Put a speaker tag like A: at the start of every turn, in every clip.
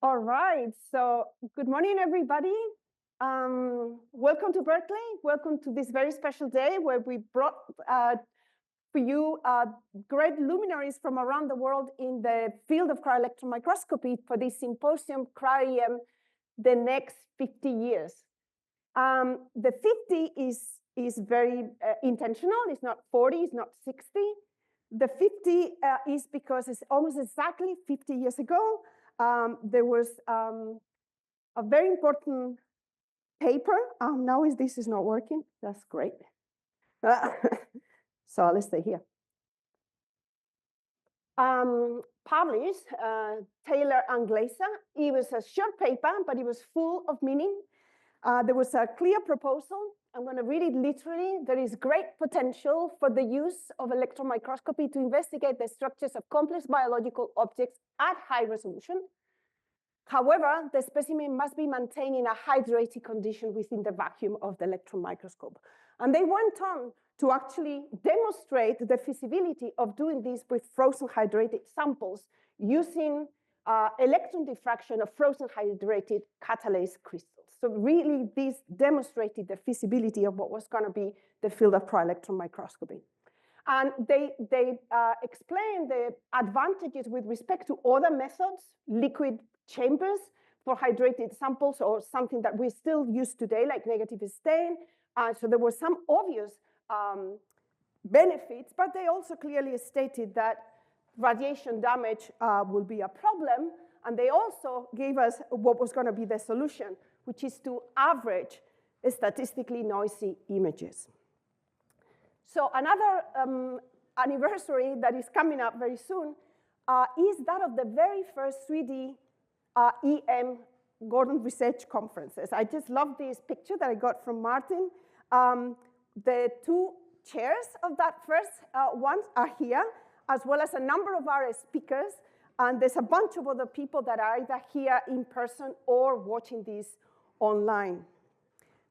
A: All right, so good morning, everybody. Welcome to Berkeley. Welcome to this very special day where we brought for you great luminaries from around the world in the field of cryo-electron microscopy for this symposium, Cryo-EM, the next 50 years. The 50 is very intentional. It's not 40, it's not 60. The 50 is because it's almost exactly 50 years ago, there was a very important paper. Now this is not working. That's great. So let's stay here. Published, Taylor and Glaser. It was a short paper, but it was full of meaning. There was a clear proposal. I'm going to read it literally. There is great potential for the use of electron microscopy to investigate the structures of complex biological objects at high resolution. However, the specimen must be maintained in a hydrated condition within the vacuum of the electron microscope. And they went on to actually demonstrate the feasibility of doing this with frozen hydrated samples using electron diffraction of frozen hydrated catalase crystals. So really, this demonstrated the feasibility of what was going to be the field of cryo-electron microscopy. And they explained the advantages with respect to other methods, liquid chambers for hydrated samples, or something that we still use today, like negative stain. So there were some obvious benefits, but they also clearly stated that radiation damage will be a problem. And they also gave us what was going to be the solution, which is to average statistically noisy images. So another anniversary that is coming up very soon is that of the very first 3D EM Gordon Research Conferences. I just love this picture that I got from Martin. The two chairs of that first ones are here, as well as a number of our speakers. And there's a bunch of other people that are either here in person or watching this online.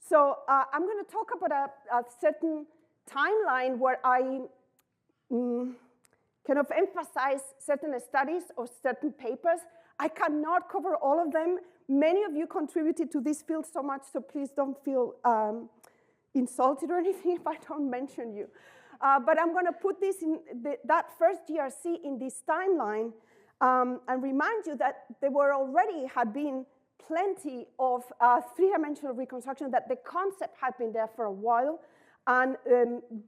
A: So I'm going to talk about a certain timeline where I kind of emphasize certain studies or certain papers. I cannot cover all of them. Many of you contributed to this field so much, so please don't feel insulted or anything if I don't mention you. But I'm going to put this in that first GRC in this timeline and remind you that there had been plenty of three-dimensional reconstruction, that the concept had been there for a while, and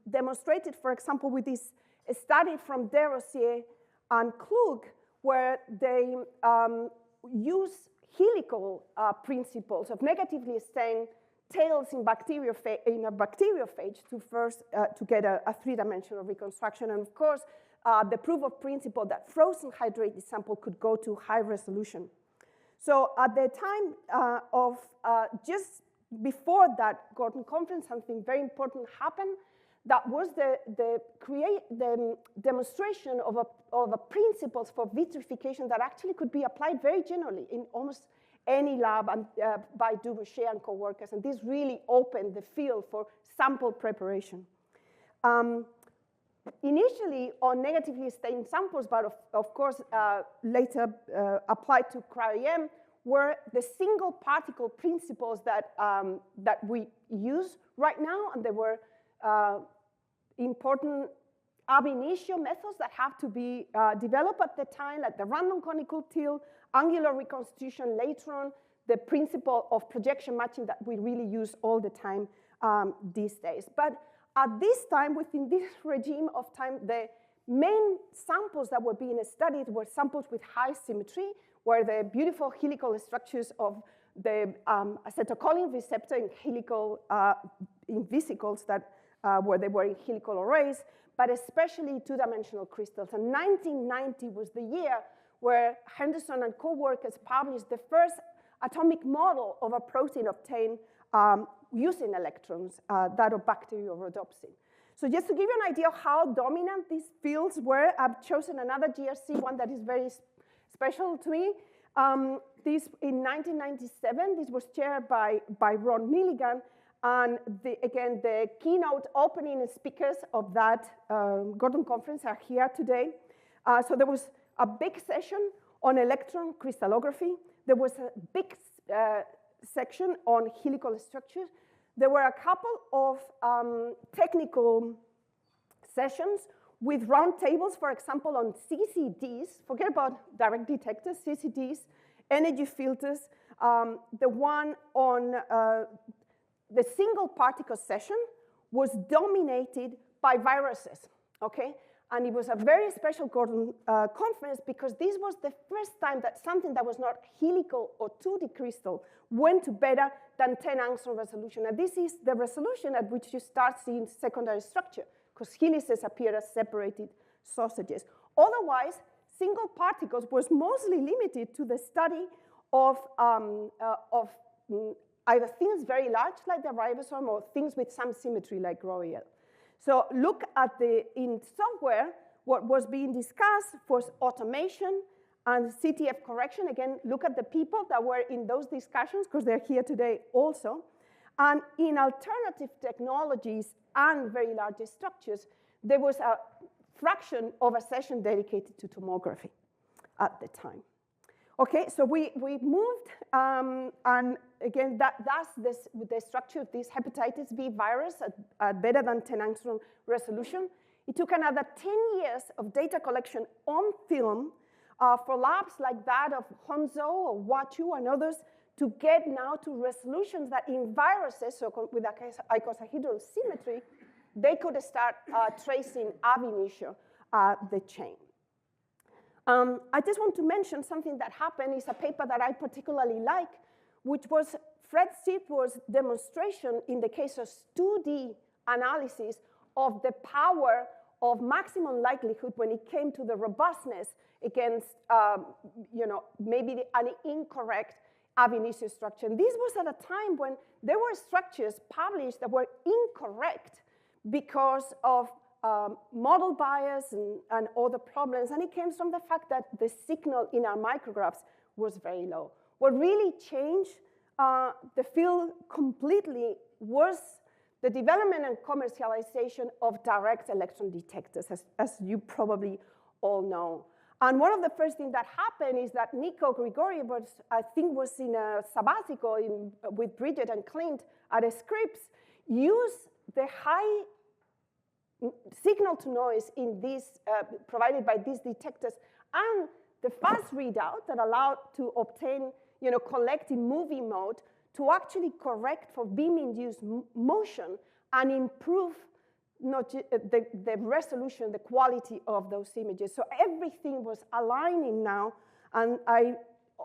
A: demonstrated, for example, with this study from Desrosiers and Klug, where they use helical principles of negatively stained tails in a bacteriophage to get a three-dimensional reconstruction. And of course, the proof of principle that frozen hydrated sample could go to high resolution. So at the time of just before that Gordon conference, something very important happened. That was the demonstration of a principles for vitrification that actually could be applied very generally in almost any lab and, by Duverger and co-workers. And this really opened the field for sample preparation. Initially on negatively stained samples, but of course later applied to Cryo-EM, were the single particle principles that we use right now. And there were important ab initio methods that have to be developed at the time, like the random conical till, angular reconstitution later on, the principle of projection matching that we really use all the time these days. But at this time, within this regime of time, the main samples that were being studied were samples with high symmetry, where the beautiful helical structures of the acetylcholine receptor in helical in vesicles that where they were in helical arrays, but especially two-dimensional crystals. And 1990 was the year where Henderson and co-workers published the first atomic model of a protein obtained using electrons, that of bacteriorhodopsin. So just to give you an idea of how dominant these fields were, I've chosen another GRC, one that is very special to me. This in 1997, this was chaired by Ron Milligan. And again, the keynote opening speakers of that Gordon conference are here today. So there was a big session on electron crystallography. There was a big section on helical structures. There were a couple of technical sessions with round tables, for example, on CCDs. Forget about direct detectors, CCDs, energy filters. The one on the single particle session was dominated by viruses, okay? And it was a very special conference because this was the first time that something that was not helical or 2D crystal went to better than 10 angstrom resolution. And this is the resolution at which you start seeing secondary structure, because helices appear as separated sausages. Otherwise, single particles was mostly limited to the study of either things very large like the ribosome or things with some symmetry like Cryo-EM. So look at in software, what was being discussed was automation and CTF correction. Again, look at the people that were in those discussions because they're here today also. And in alternative technologies and very large structures, there was a fraction of a session dedicated to tomography at the time. Okay, so we moved, and again, that's the structure of this hepatitis B virus at better than 10 angstrom resolution. It took another 10 years of data collection on film for labs like that of Hongwei or Wachu and others to get now to resolutions that in viruses, so with icosahedral symmetry, they could start tracing ab initio the chain. I just want to mention something that happened. Is a paper that I particularly like, which was Fred Sipworth's demonstration in the case of 2D analysis of the power of maximum likelihood when it came to the robustness against, maybe an incorrect ab initio structure. And this was at a time when there were structures published that were incorrect because of model bias and other problems, and it came from the fact that the signal in our micrographs was very low. What really changed the field completely was the development and commercialization of direct electron detectors, as you probably all know. And one of the first things that happened is that Nico Grigoriev, I think was in a sabbatical with Bridget and Clint at Scripps, used the high signal to noise in these, provided by these detectors, and the fast readout that allowed to obtain, collect in movie mode to actually correct for beam-induced motion and improve the resolution, the quality of those images. So everything was aligning now, and I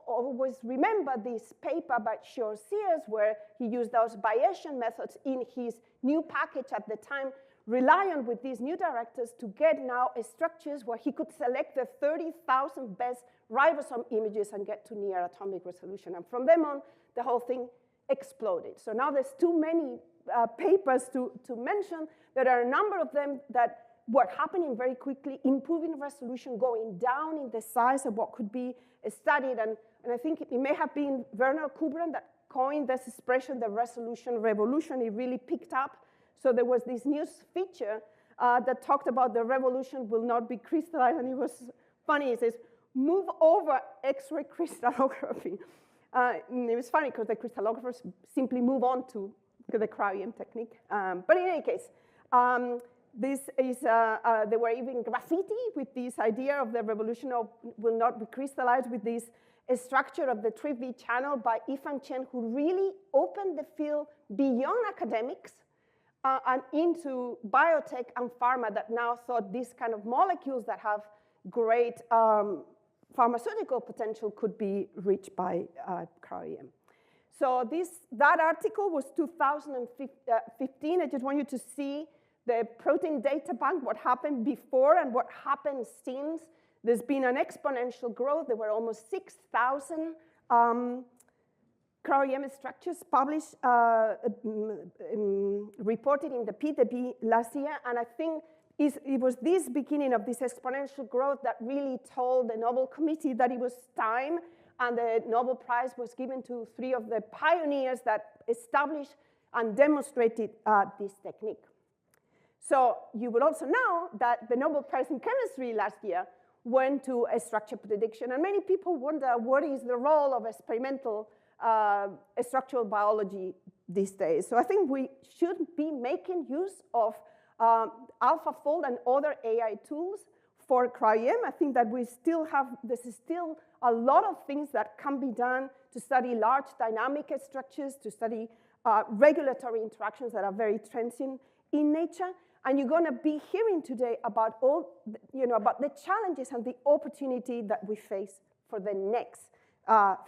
A: always remember this paper by Sears where he used those Bayesian methods in his new package at the time, reliant with these new directors to get now structures where he could select the 30,000 best ribosome images and get to near atomic resolution. And from then on, the whole thing exploded. So now there's too many papers to mention. There are a number of them that were happening very quickly, improving resolution, going down in the size of what could be studied. And I think it may have been Werner Kubran that coined this expression, the resolution revolution. It really picked up. So there was this news feature that talked about the revolution will not be crystallized, and it was funny. It says, move over X-ray crystallography. It was funny because the crystallographers simply move on to the Cryo-EM technique. But in any case, this is, there were even graffiti with this idea of the revolution will not be crystallized with this structure of the 3V channel by Yifan Chen, who really opened the field beyond academics and into biotech and pharma that now thought these kind of molecules that have great pharmaceutical potential could be reached by Cryo-EM. So that article was 2015. I just want you to see the protein data bank, what happened before and what happened since. There's been an exponential growth. There were almost 6,000 Cryo-EM structures published, reported in the PDB last year. And I think it was this beginning of this exponential growth that really told the Nobel Committee that it was time, and the Nobel Prize was given to 3 of the pioneers that established and demonstrated this technique. So you would also know that the Nobel Prize in Chemistry last year went to a structure prediction. And many people wonder what is the role of experimental structural biology these days. So I think we should be making use of AlphaFold and other AI tools for Cryo-EM. I think that this is still a lot of things that can be done to study large dynamic structures, to study regulatory interactions that are very transient in nature. And you're going to be hearing today about about the challenges and the opportunity that we face for the next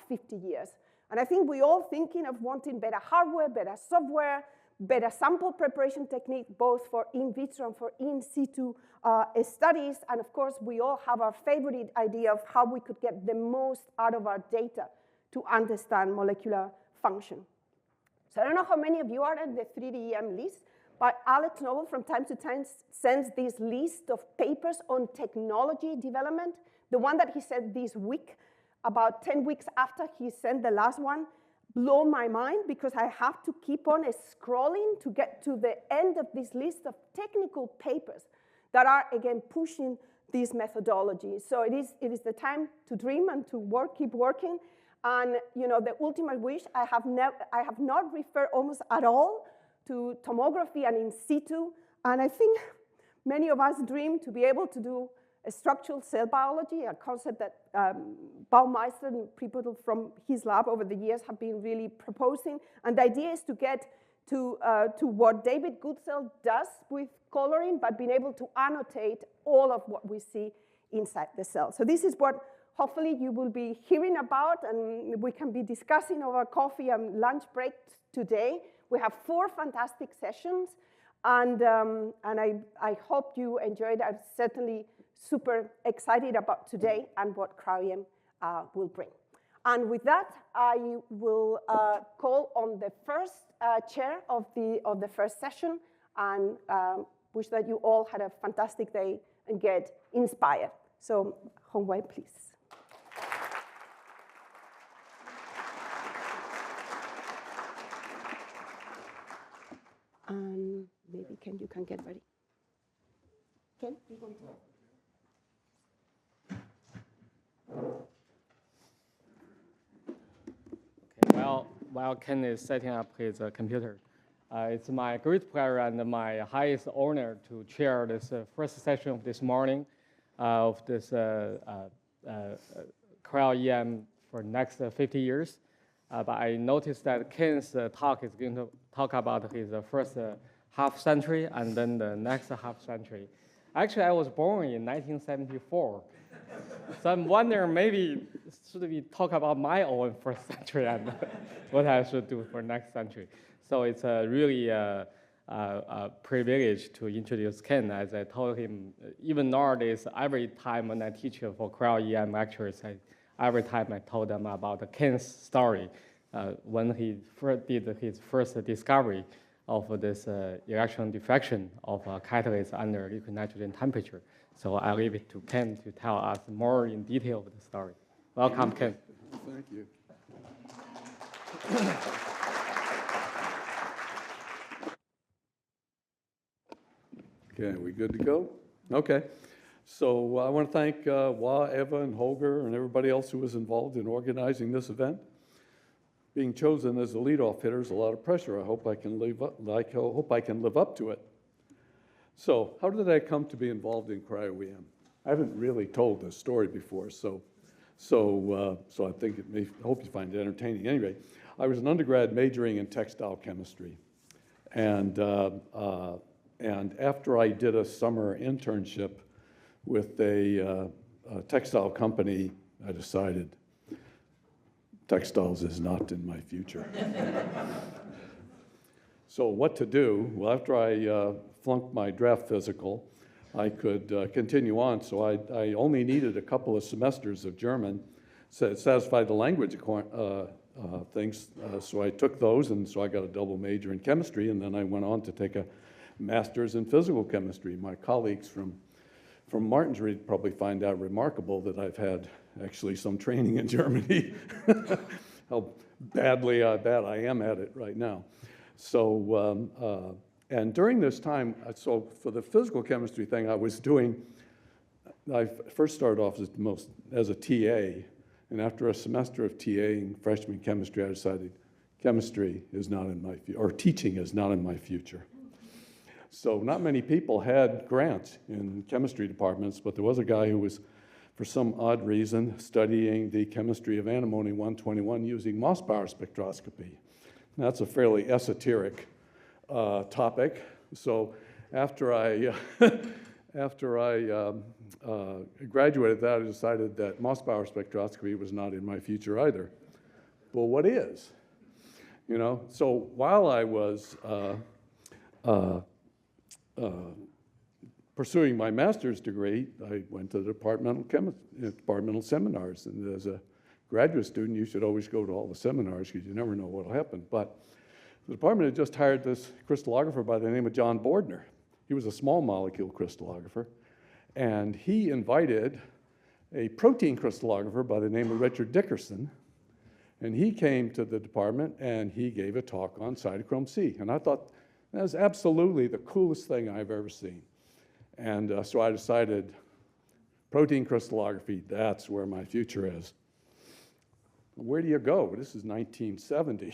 A: 50 years. And I think we're all thinking of wanting better hardware, better software, better sample preparation technique, both for in vitro and for in situ studies. And of course, we all have our favorite idea of how we could get the most out of our data to understand molecular function. So I don't know how many of you are at the 3D-EM list, but Alex Noble from time to time sends this list of papers on technology development. The one that he sent this week, about 10 weeks after he sent the last one, blew my mind because I have to keep on scrolling to get to the end of this list of technical papers that are, again, pushing this methodology. So it is the time to dream and to keep working. And the ultimate wish, I have not referred almost at all to tomography and in situ. And I think many of us dream to be able to do a structural cell biology, a concept that Baumeister and people from his lab over the years have been really proposing. And the idea is to get to what David Goodsell does with coloring, but being able to annotate all of what we see inside the cell. So this is what hopefully you will be hearing about, and we can be discussing over coffee and lunch break today. We have 4 fantastic sessions, and I hope you enjoyed it. I'm certainly super excited about today and what Cryo-EM will bring. And with that, I will call on the first chair of the first session, and wish that you all had a fantastic day and get inspired. So, Hongwei, please. Maybe you can get ready. Ken, you want to?
B: Okay, while Ken is setting up his computer, it's my great pleasure and my highest honor to chair this first session of this morning of this Cryo-EM for the next 50 years. But I noticed that Ken's talk is going to talk about his first half century and then the next half century. Actually, I was born in 1974. So I'm wondering maybe should we talk about my own first century and what I should do for next century. So it's really a privilege to introduce Ken. As I told him, even nowadays, every time when I teach for Cryo-EM lectures, every time I told them about Ken's story when he did his first discovery of this electron diffraction of catalysts under liquid nitrogen temperature. So I'll leave it to Ken to tell us more in detail of the story. Welcome, Ken.
C: Thank you. Okay, we good to go? Okay. So I want to thank Wah, Eva, and Holger, and everybody else who was involved in organizing this event. Being chosen as the leadoff hitter is a lot of pressure. I hope I can live up to it. So how did I come to be involved in Cryo-EM? I haven't really told this story before, so I think I hope you find it entertaining. Anyway, I was an undergrad majoring in textile chemistry, and after I did a summer internship with a textile company, I decided textiles is not in my future. So what to do? Well, after I flunked my draft physical, I could continue on. So I only needed a couple of semesters of German to satisfy the language things. So I took those, and so I got a double major in chemistry, and then I went on to take a master's in physical chemistry. My colleagues from Martinsried probably find out remarkable that I've had actually some training in Germany, how bad I am at it right now. So, and during this time, so for the physical chemistry thing, I was doing I first started off as a TA, and after a semester of TAing freshman chemistry, I decided chemistry is not in my future, or teaching is not in my future. So not many people had grants in chemistry departments, but there was a guy who was, for some odd reason, studying the chemistry of antimony 121 using Mossbauer spectroscopy. And that's a fairly esoteric topic. So after I graduated that, I decided that Mossbauer spectroscopy was not in my future either. But what is? You know, so while I was pursuing my master's degree, I went to the departmental seminars. And as a graduate student, you should always go to all the seminars because you never know what will happen. But the department had just hired this crystallographer by the name of John Bordner. He was a small molecule crystallographer. And he invited a protein crystallographer by the name of Richard Dickerson. And he came to the department and he gave a talk on cytochrome C. And I thought, that was absolutely the coolest thing I've ever seen. And so I decided, protein crystallography, that's where my future is. Where do you go? This is 1970.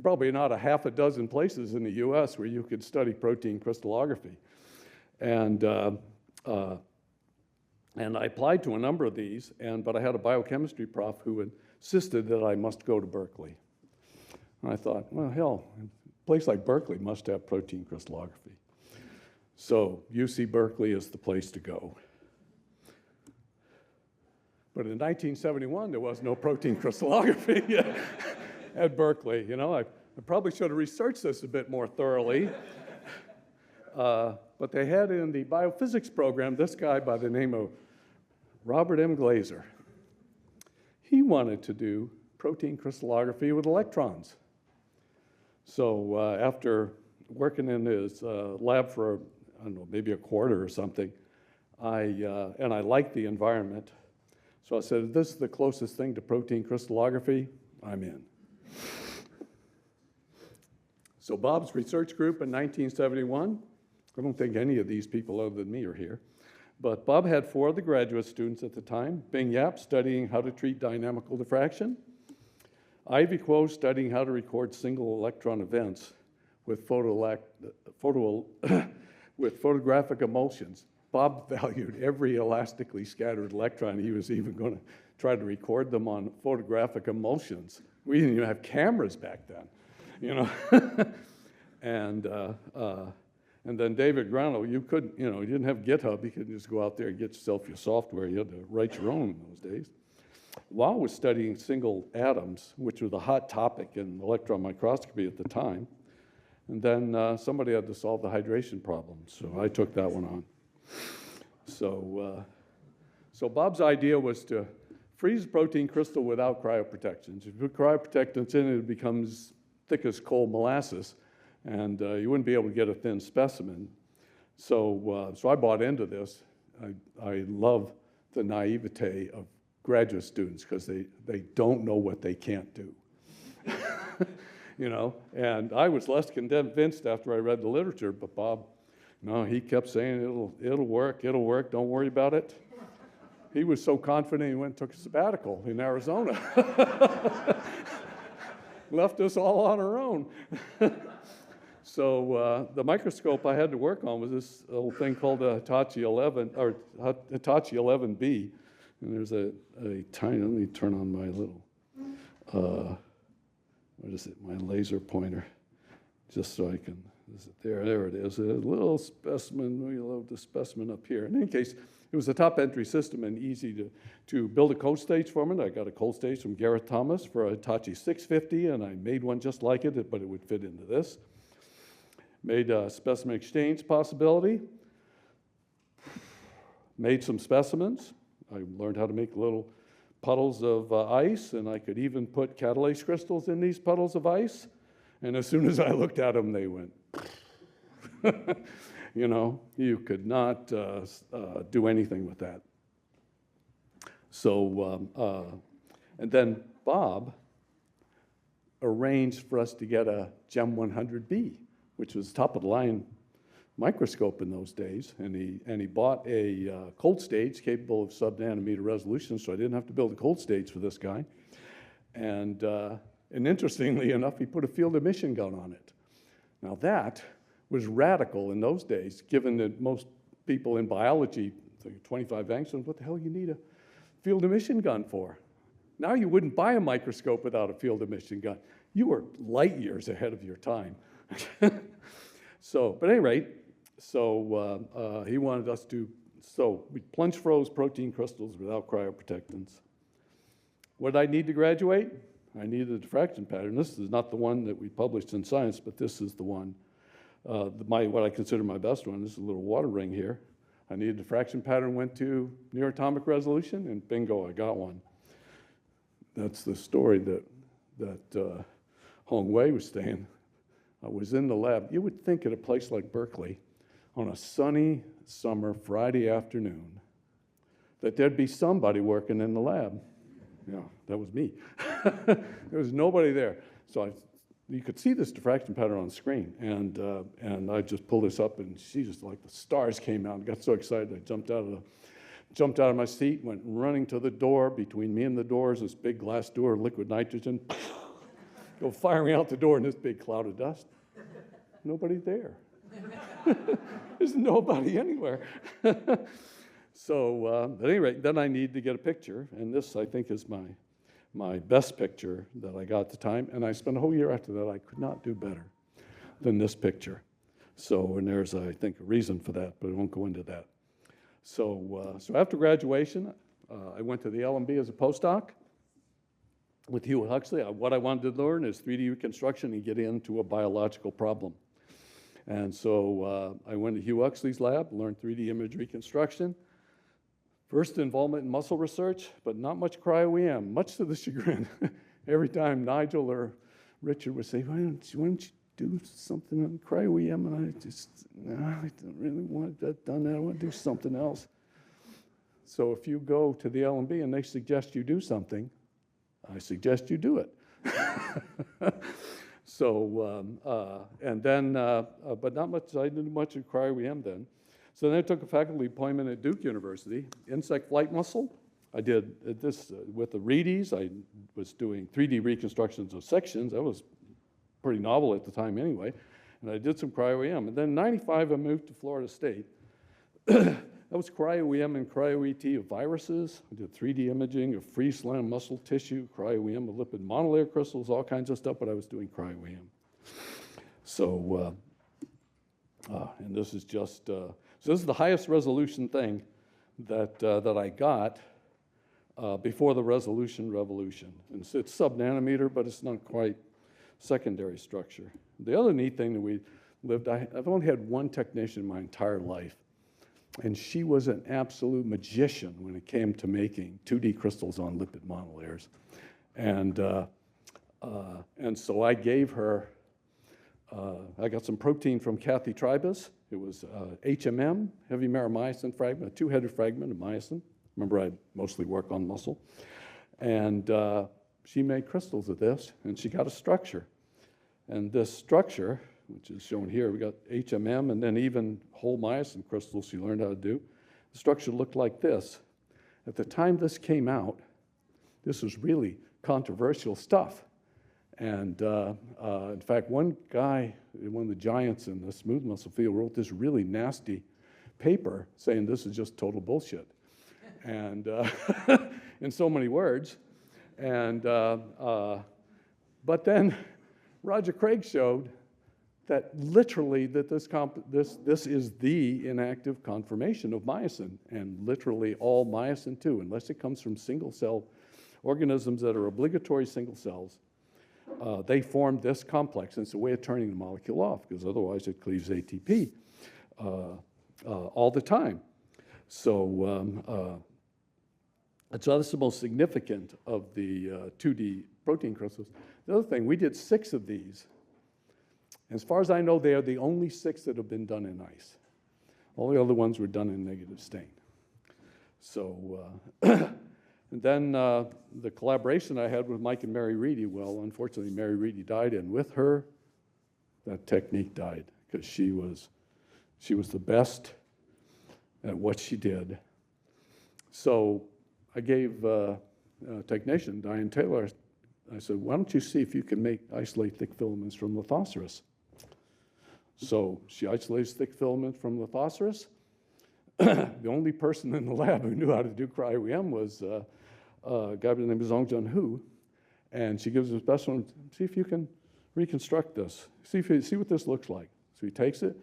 C: Probably not a half a dozen places in the US where you could study protein crystallography. And I applied to a number of these, but I had a biochemistry prof who insisted that I must go to Berkeley. And I thought, well, hell, a place like Berkeley must have protein crystallography. So UC Berkeley is the place to go. But in 1971, there was no protein crystallography at Berkeley. You know, I probably should have researched this a bit more thoroughly. But they had in the biophysics program this guy by the name of Robert M. Glaser. He wanted to do protein crystallography with electrons. So after working in his lab for, I don't know, maybe a quarter or something, and I liked the environment. So I said, if this is the closest thing to protein crystallography, I'm in. So Bob's research group in 1971, I don't think any of these people other than me are here, but Bob had 4 of the graduate students at the time, Bing Yap studying how to treat dynamical diffraction, Ivy Kuo studying how to record single electron events with photographic emulsions. Bob valued every elastically scattered electron. He was even going to try to record them on photographic emulsions. We didn't even have cameras back then, you know. And then David Grano, you couldn't, you know, you didn't have GitHub. You could just go out there and get yourself your software. You had to write your own in those days. Wang was studying single atoms, which was the hot topic in electron microscopy at the time. And then somebody had to solve the hydration problem, so I took that one on. So Bob's idea was to freeze a protein crystal without cryoprotectants. If you put cryoprotectants in it, it becomes thick as cold molasses, and you wouldn't be able to get a thin specimen. So I bought into this. I love the naivete of graduate students because they don't know what they can't do. You know, and I was less convinced after I read the literature, but Bob, no, he kept saying it'll work, don't worry about it. He was so confident he went and took a sabbatical in Arizona. Left us all on our own. So the microscope I had to work on was this little thing called a Hitachi 11, or Hitachi 11B. And there's a tiny, let me turn on my little, what is it, my laser pointer, just so I can, is it there? There it is, a little specimen. We load the specimen up here. In any case, it was a top entry system and easy to build a cold stage from it. I got a cold stage from Gareth Thomas for a Hitachi 650, and I made one just like it, but it would fit into this. Made a specimen exchange possibility. Made some specimens. I learned how to make little puddles of ice, and I could even put catalase crystals in these puddles of ice. And as soon as I looked at them, they went, you know, you could not do anything with that. So, and then Bob arranged for us to get a GEM 100B, which was top of the line microscope in those days, and he bought a cold stage capable of sub-nanometer resolution, so I didn't have to build a cold stage for this guy. And interestingly enough, he put a field emission gun on it. Now that was radical in those days, given that most people in biology, 25 angstroms, what the hell you need a field emission gun for? Now you wouldn't buy a microscope without a field emission gun. You were light years ahead of your time. So, but at any rate, so he wanted us to, so we plunge froze protein crystals without cryoprotectants. What did I need to graduate? I needed a diffraction pattern. This is not the one that we published in Science, but this is the one, what I consider my best one. This is a little water ring here. I needed a diffraction pattern, went to near atomic resolution, and bingo, I got one. That's the story that Hongwei was saying. I was in the lab. You would think at a place like Berkeley, on a sunny summer Friday afternoon, that there'd be somebody working in the lab. Yeah, that was me. There was nobody there. So you could see this diffraction pattern on the screen, and I just pulled this up, and she just like the stars came out. I got so excited, I jumped out of my seat, went running to the door. Between me and the door is this big glass door, liquid nitrogen. Go firing out the door in this big cloud of dust. Nobody there. There's nobody anywhere. So at any rate, then I need to get a picture, and this, I think, is my best picture that I got at the time, and I spent a whole year after that. I could not do better than this picture. So, and there's, I think, a reason for that, but I won't go into that. So, so after graduation, I went to the LMB as a postdoc with Hugh Huxley. What I wanted to learn is 3D reconstruction and get into a biological problem. And so I went to Hugh Huxley's lab, learned 3D image reconstruction. First involvement in muscle research, but not much cryo-EM, much to the chagrin. Every time Nigel or Richard would say, why don't you do something on cryo-EM? And I just, no, I don't really want that done. I want to do something else. So if you go to the LMB and they suggest you do something, I suggest you do it. So, and then, but not much, I didn't do much in cryo-EM then. So then I took a faculty appointment at Duke University, insect flight muscle. I did this with the Reedies. I was doing 3D reconstructions of sections. That was pretty novel at the time anyway. And I did some cryo-EM. And then in '95, I moved to Florida State. That was cryo-EM and cryo-ET of viruses. I did 3D imaging of free slam muscle tissue, cryo-EM of lipid monolayer crystals, all kinds of stuff, but I was doing cryo-EM. So, and this is just, so this is the highest resolution thing that I got before the resolution revolution. And it's sub-nanometer, but it's not quite secondary structure. The other neat thing that we lived, I've only had one technician in my entire life, and she was an absolute magician when it came to making 2D crystals on lipid monolayers. And so I gave her, I got some protein from Kathy Tribus. It was HMM, heavy meromycin fragment, a two-headed fragment of myosin. Remember, I mostly work on muscle. And she made crystals of this, and she got a structure. And this structure, which is shown here, we got HMM and then even whole myosin crystals she learned how to do. The structure looked like this. At the time this came out, this was really controversial stuff. And in fact, one guy, one of the giants in the smooth muscle field, wrote this really nasty paper saying this is just total bullshit. And in so many words. And but then Roger Craig showed that literally that this is the inactive conformation of myosin, and literally all myosin too, unless it comes from single cell organisms that are obligatory single cells. They form this complex, and it's a way of turning the molecule off, because otherwise it cleaves ATP all the time. So, so that's the most significant of the 2D protein crystals. The other thing, we did 6 of these. As far as I know, they are the only 6 that have been done in ice. All the other ones were done in negative stain. So, and then the collaboration I had with Mike and Mary Reedy, well, unfortunately, Mary Reedy died, and with her, that technique died, because she was She was the best at what she did. So I gave a technician, Diane Taylor, I said, why don't you see if you can isolate thick filaments from Lithoceras? So she isolates thick filaments from Lithoceras. The only person in the lab who knew how to do cryo-EM was a guy by the name of Zhong Junhu. And she gives his best one, see if you can reconstruct this. See what this looks like. So he takes it,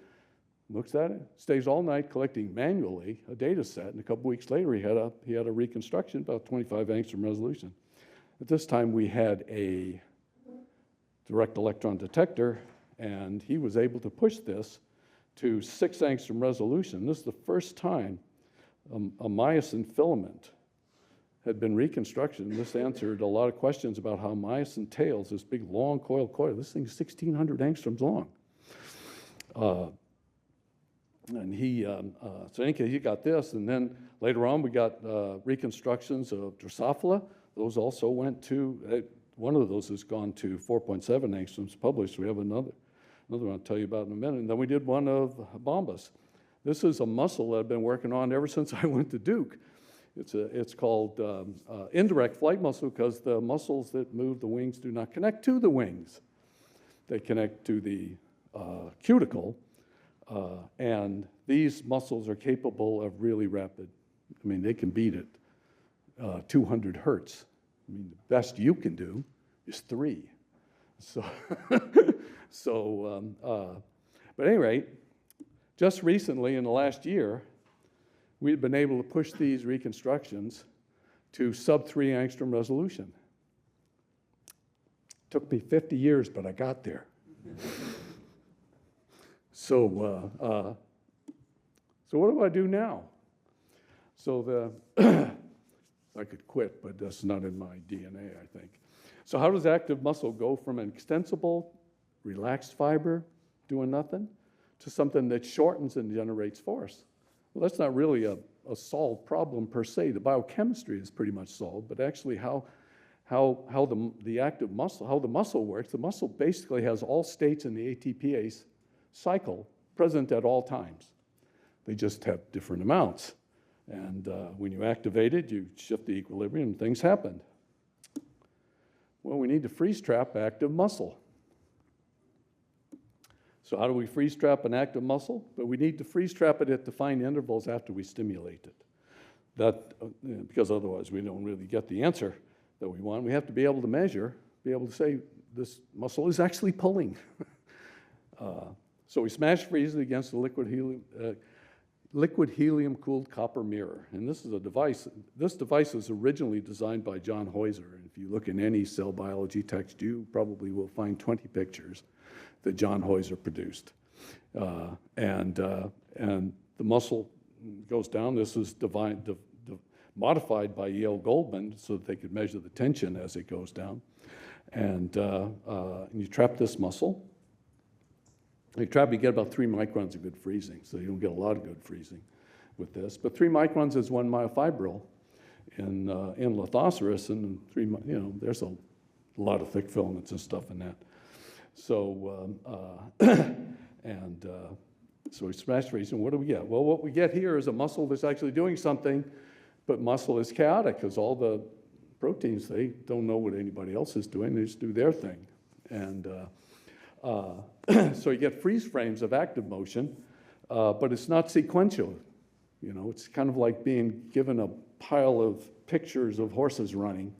C: looks at it, stays all night collecting manually a data set, and a couple weeks later he had a reconstruction about 25 angstrom resolution. At this time we had a direct electron detector, and he was able to push this to 6 angstrom resolution. This is the first time a myosin filament had been reconstructed, and this answered a lot of questions about how myosin tails, this big long coil. This thing's 1,600 angstroms long. And so anyway, he got this, and then later on we got reconstructions of Drosophila. Those also went to, one of those has gone to 4.7 angstroms published. We have another one I'll tell you about in a minute. And then we did one of Bombus. This is a muscle that I've been working on ever since I went to Duke. It's called indirect flight muscle because the muscles that move the wings do not connect to the wings. They connect to the cuticle. And these muscles are capable of really rapid. I mean, they can beat it 200 hertz. I mean, the best you can do is 3. So, but at any rate, just recently in the last year, we've been able to push these reconstructions to sub-3 angstrom resolution. Took me 50 years, but I got there. So what do I do now? So I could quit, but that's not in my DNA, I think. So how does active muscle go from an extensible, relaxed fiber doing nothing to something that shortens and generates force? Well, that's not really a solved problem per se. The biochemistry is pretty much solved, but actually how the active muscle, how the muscle works, the muscle basically has all states in the ATPase cycle present at all times. They just have different amounts. And when you activate it, you shift the equilibrium and things happen. Well, we need to freeze trap active muscle. So how do we freeze trap an active muscle? But we need to freeze trap it at defined intervals after we stimulate it. Because otherwise we don't really get the answer that we want. We have to be able to measure, be able to say this muscle is actually pulling. So we smash freeze it against the liquid helium-cooled copper mirror. And this is a device, this device was originally designed by John Heuser. And if you look in any cell biology text, you probably will find 20 pictures that John Heuser produced. And the muscle goes down. This is modified by Yale Goldman so that they could measure the tension as it goes down. And you trap this muscle. You get about 3 microns of good freezing, so you don't get a lot of good freezing with this. But 3 microns is 1 myofibril in Lithoceras, and there's a lot of thick filaments and stuff in that. So so we smash freeze, and what do we get? Well, what we get here is a muscle that's actually doing something, but muscle is chaotic because all the proteins, they don't know what anybody else is doing. They just do their thing, and so you get freeze frames of active motion, but it's not sequential. It's kind of like being given a pile of pictures of horses running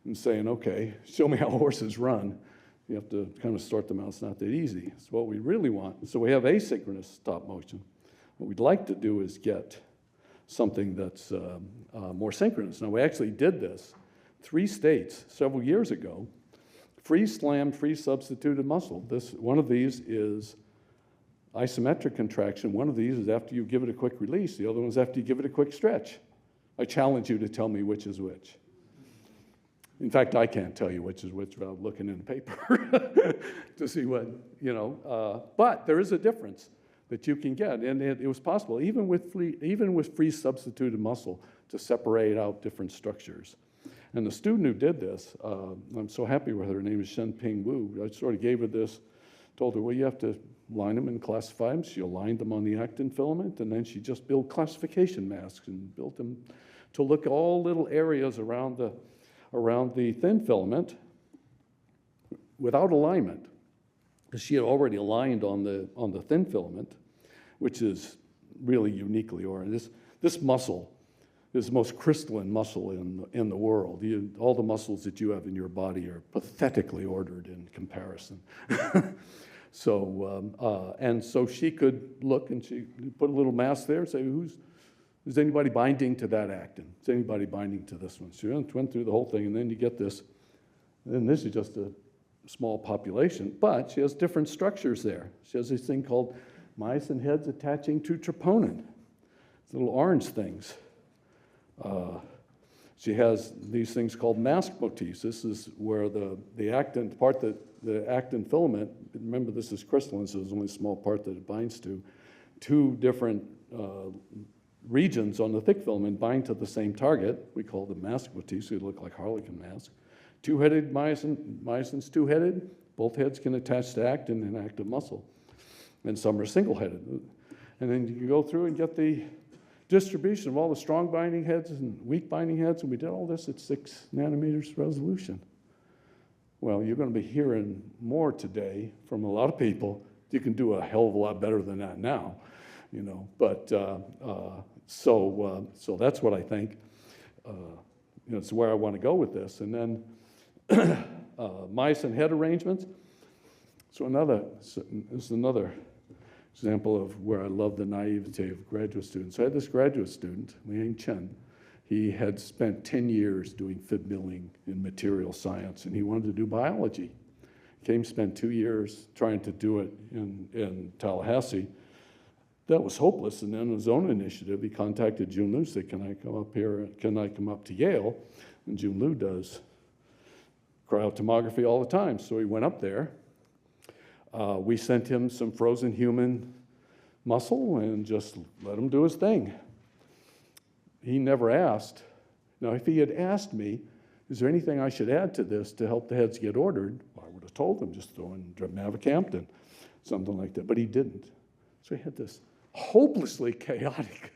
C: and saying, okay, show me how horses run. You have to kind of sort them out. It's not that easy. It's what we really want. So we have asynchronous stop motion. What we'd like to do is get something that's more synchronous. Now, we actually did this 3 states several years ago. Freeze slammed, freeze substituted muscle. One of these is isometric contraction. One of these is after you give it a quick release. The other one is after you give it a quick stretch. I challenge you to tell me which is which. In fact, I can't tell you which is which without looking in the paper to see what, but there is a difference that you can get, and it was possible, even with freeze substituted muscle, to separate out different structures. And the student who did this, I'm so happy with her name is Shenping Wu. I sort of gave her this told her, well, you have to line them and classify them. She aligned them on the actin filament, and then she just built classification masks and built them to look at all little areas around the thin filament without alignment. She had already aligned on the thin filament, which is really uniquely oriented. This muscle is the most crystalline muscle in the world. All the muscles that you have in your body are pathetically ordered in comparison. And so she could look, and she put a little mask there and say, is anybody binding to that actin? Is anybody binding to this one? She went through the whole thing, and then you get this. And this is just a small population, but she has different structures there. She has this thing called myosin heads attaching to troponin. It's little orange things. She has these things called mask motifs. This is where the actin part that the actin filament, remember this is crystalline, so there's only a small part that it binds to. Two different regions on the thick filament bind to the same target. We call them mask motifs. They look like harlequin masks. Two-headed myosin's two-headed. Both heads can attach to actin and active muscle. And some are single-headed. And then you can go through and get the distribution of all the strong binding heads and weak binding heads, and we did all this at 6 nanometers resolution. Well, you're going to be hearing more today from a lot of people. You can do a hell of a lot better than that now, you know. But so that's what I think. You know, it's where I want to go with this. And then myosin head arrangements. So this is another example of where I love the naivete of graduate students. I had this graduate student, Liang Chen. He had spent 10 years doing fib milling in material science, and he wanted to do biology. Came, spent 2 years trying to do it in Tallahassee. That was hopeless, and then on his own initiative, he contacted Jun Liu, said, can I come up here, can I come up to Yale? And Jun Liu does cryotomography all the time, so he went up there. We sent him some frozen human muscle and just let him do his thing. He never asked. Now, if he had asked me, is there anything I should add to this to help the heads get ordered? Well, I would have told him, just throw in mavacamten, something like that, but he didn't. So he had this hopelessly chaotic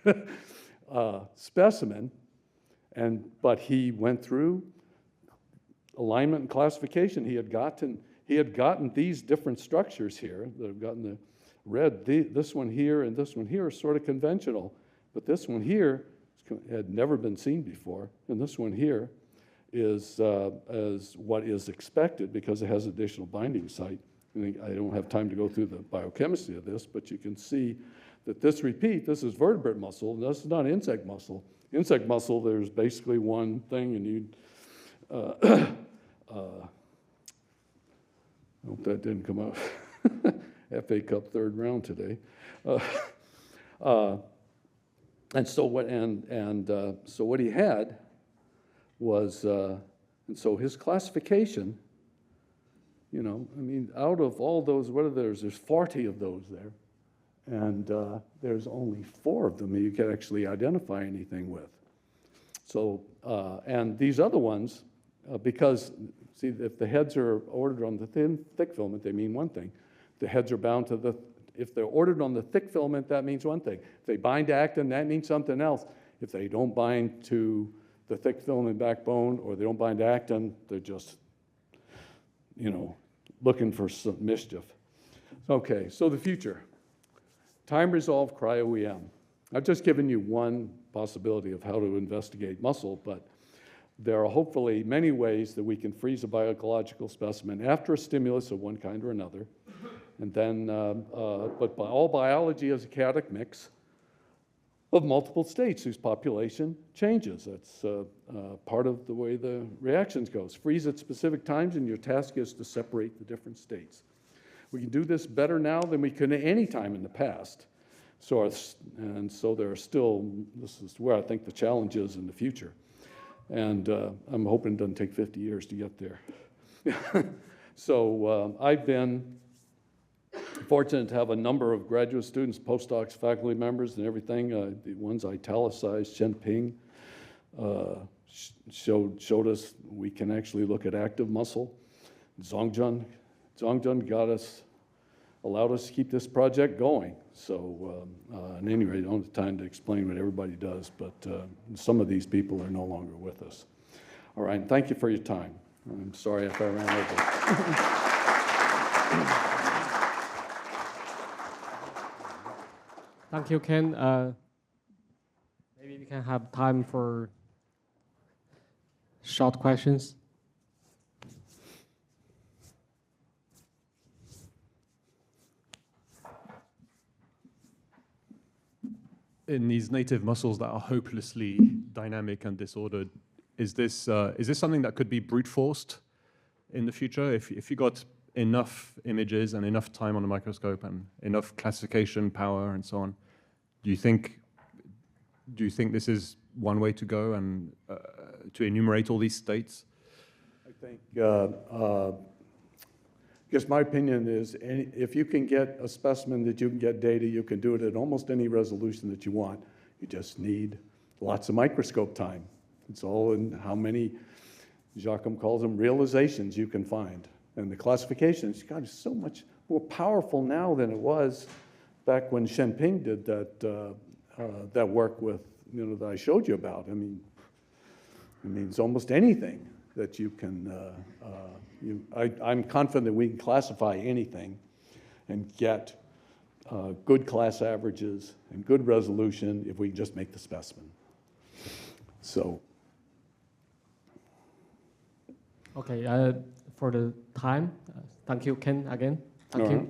C: specimen, but he went through alignment and classification. He had gotten these different structures here that have gotten the red. This one here and this one here are sort of conventional, but this one here had never been seen before, and this one here is what is expected because it has additional binding site. I don't have time to go through the biochemistry of this, but you can see that this is vertebrate muscle. This is not insect muscle. Insect muscle, there's basically one thing, and you hope that didn't come out. FA Cup third round today. So what he had was, and so his classification, you know, I mean, out of all those, there's 40 of those there, and there's only 4 of them that you can actually identify anything with. So, and these other ones, because, see, if the heads are ordered on the thick filament, they mean one thing. The heads are bound to if they're ordered on the thick filament, that means one thing. If they bind to actin, that means something else. If they don't bind to the thick filament backbone or they don't bind to actin, they're just, you know, looking for some mischief. Okay, so the future. Time-resolved cryo-EM. I've just given you one possibility of how to investigate muscle, but there are hopefully many ways that we can freeze a biological specimen after a stimulus of one kind or another. And then, but all biology is a chaotic mix of multiple states whose population changes. That's part of the way the reactions goes. Freeze at specific times, and your task is to separate the different states. We can do this better now than we could at any time in the past. So there are still, this is where I think the challenge is in the future. And I'm hoping it doesn't take 50 years to get there. So I've been fortunate to have a number of graduate students, postdocs, faculty members, and everything. The ones I italicized, Chen Ping, showed us we can actually look at active muscle. Zongjun got us allowed us to keep this project going. So at any rate, I don't have time to explain what everybody does, but some of these people are no longer with us. All right, and thank you for your time. I'm sorry if I ran over.
B: Thank you, Ken. Maybe we can have time for short questions.
D: In these native muscles that are hopelessly dynamic and disordered, is this something that could be brute forced in the future? If you got enough images and enough time on the microscope and enough classification power and so on, do you think this is one way to go and to enumerate all these states?
C: I think, I guess my opinion is if you can get a specimen that you can get data, you can do it at almost any resolution that you want. You just need lots of microscope time. It's all in how many, Joachim calls them, realizations you can find. And the classifications, God, is so much more powerful now than it was back when Shenping did that work with, that I showed you about. I mean, it's almost anything that you can, I'm confident that we can classify anything and get good class averages and good resolution if we just make the specimen. So.
B: Okay, for the time, thank you, Ken, again. Thank you.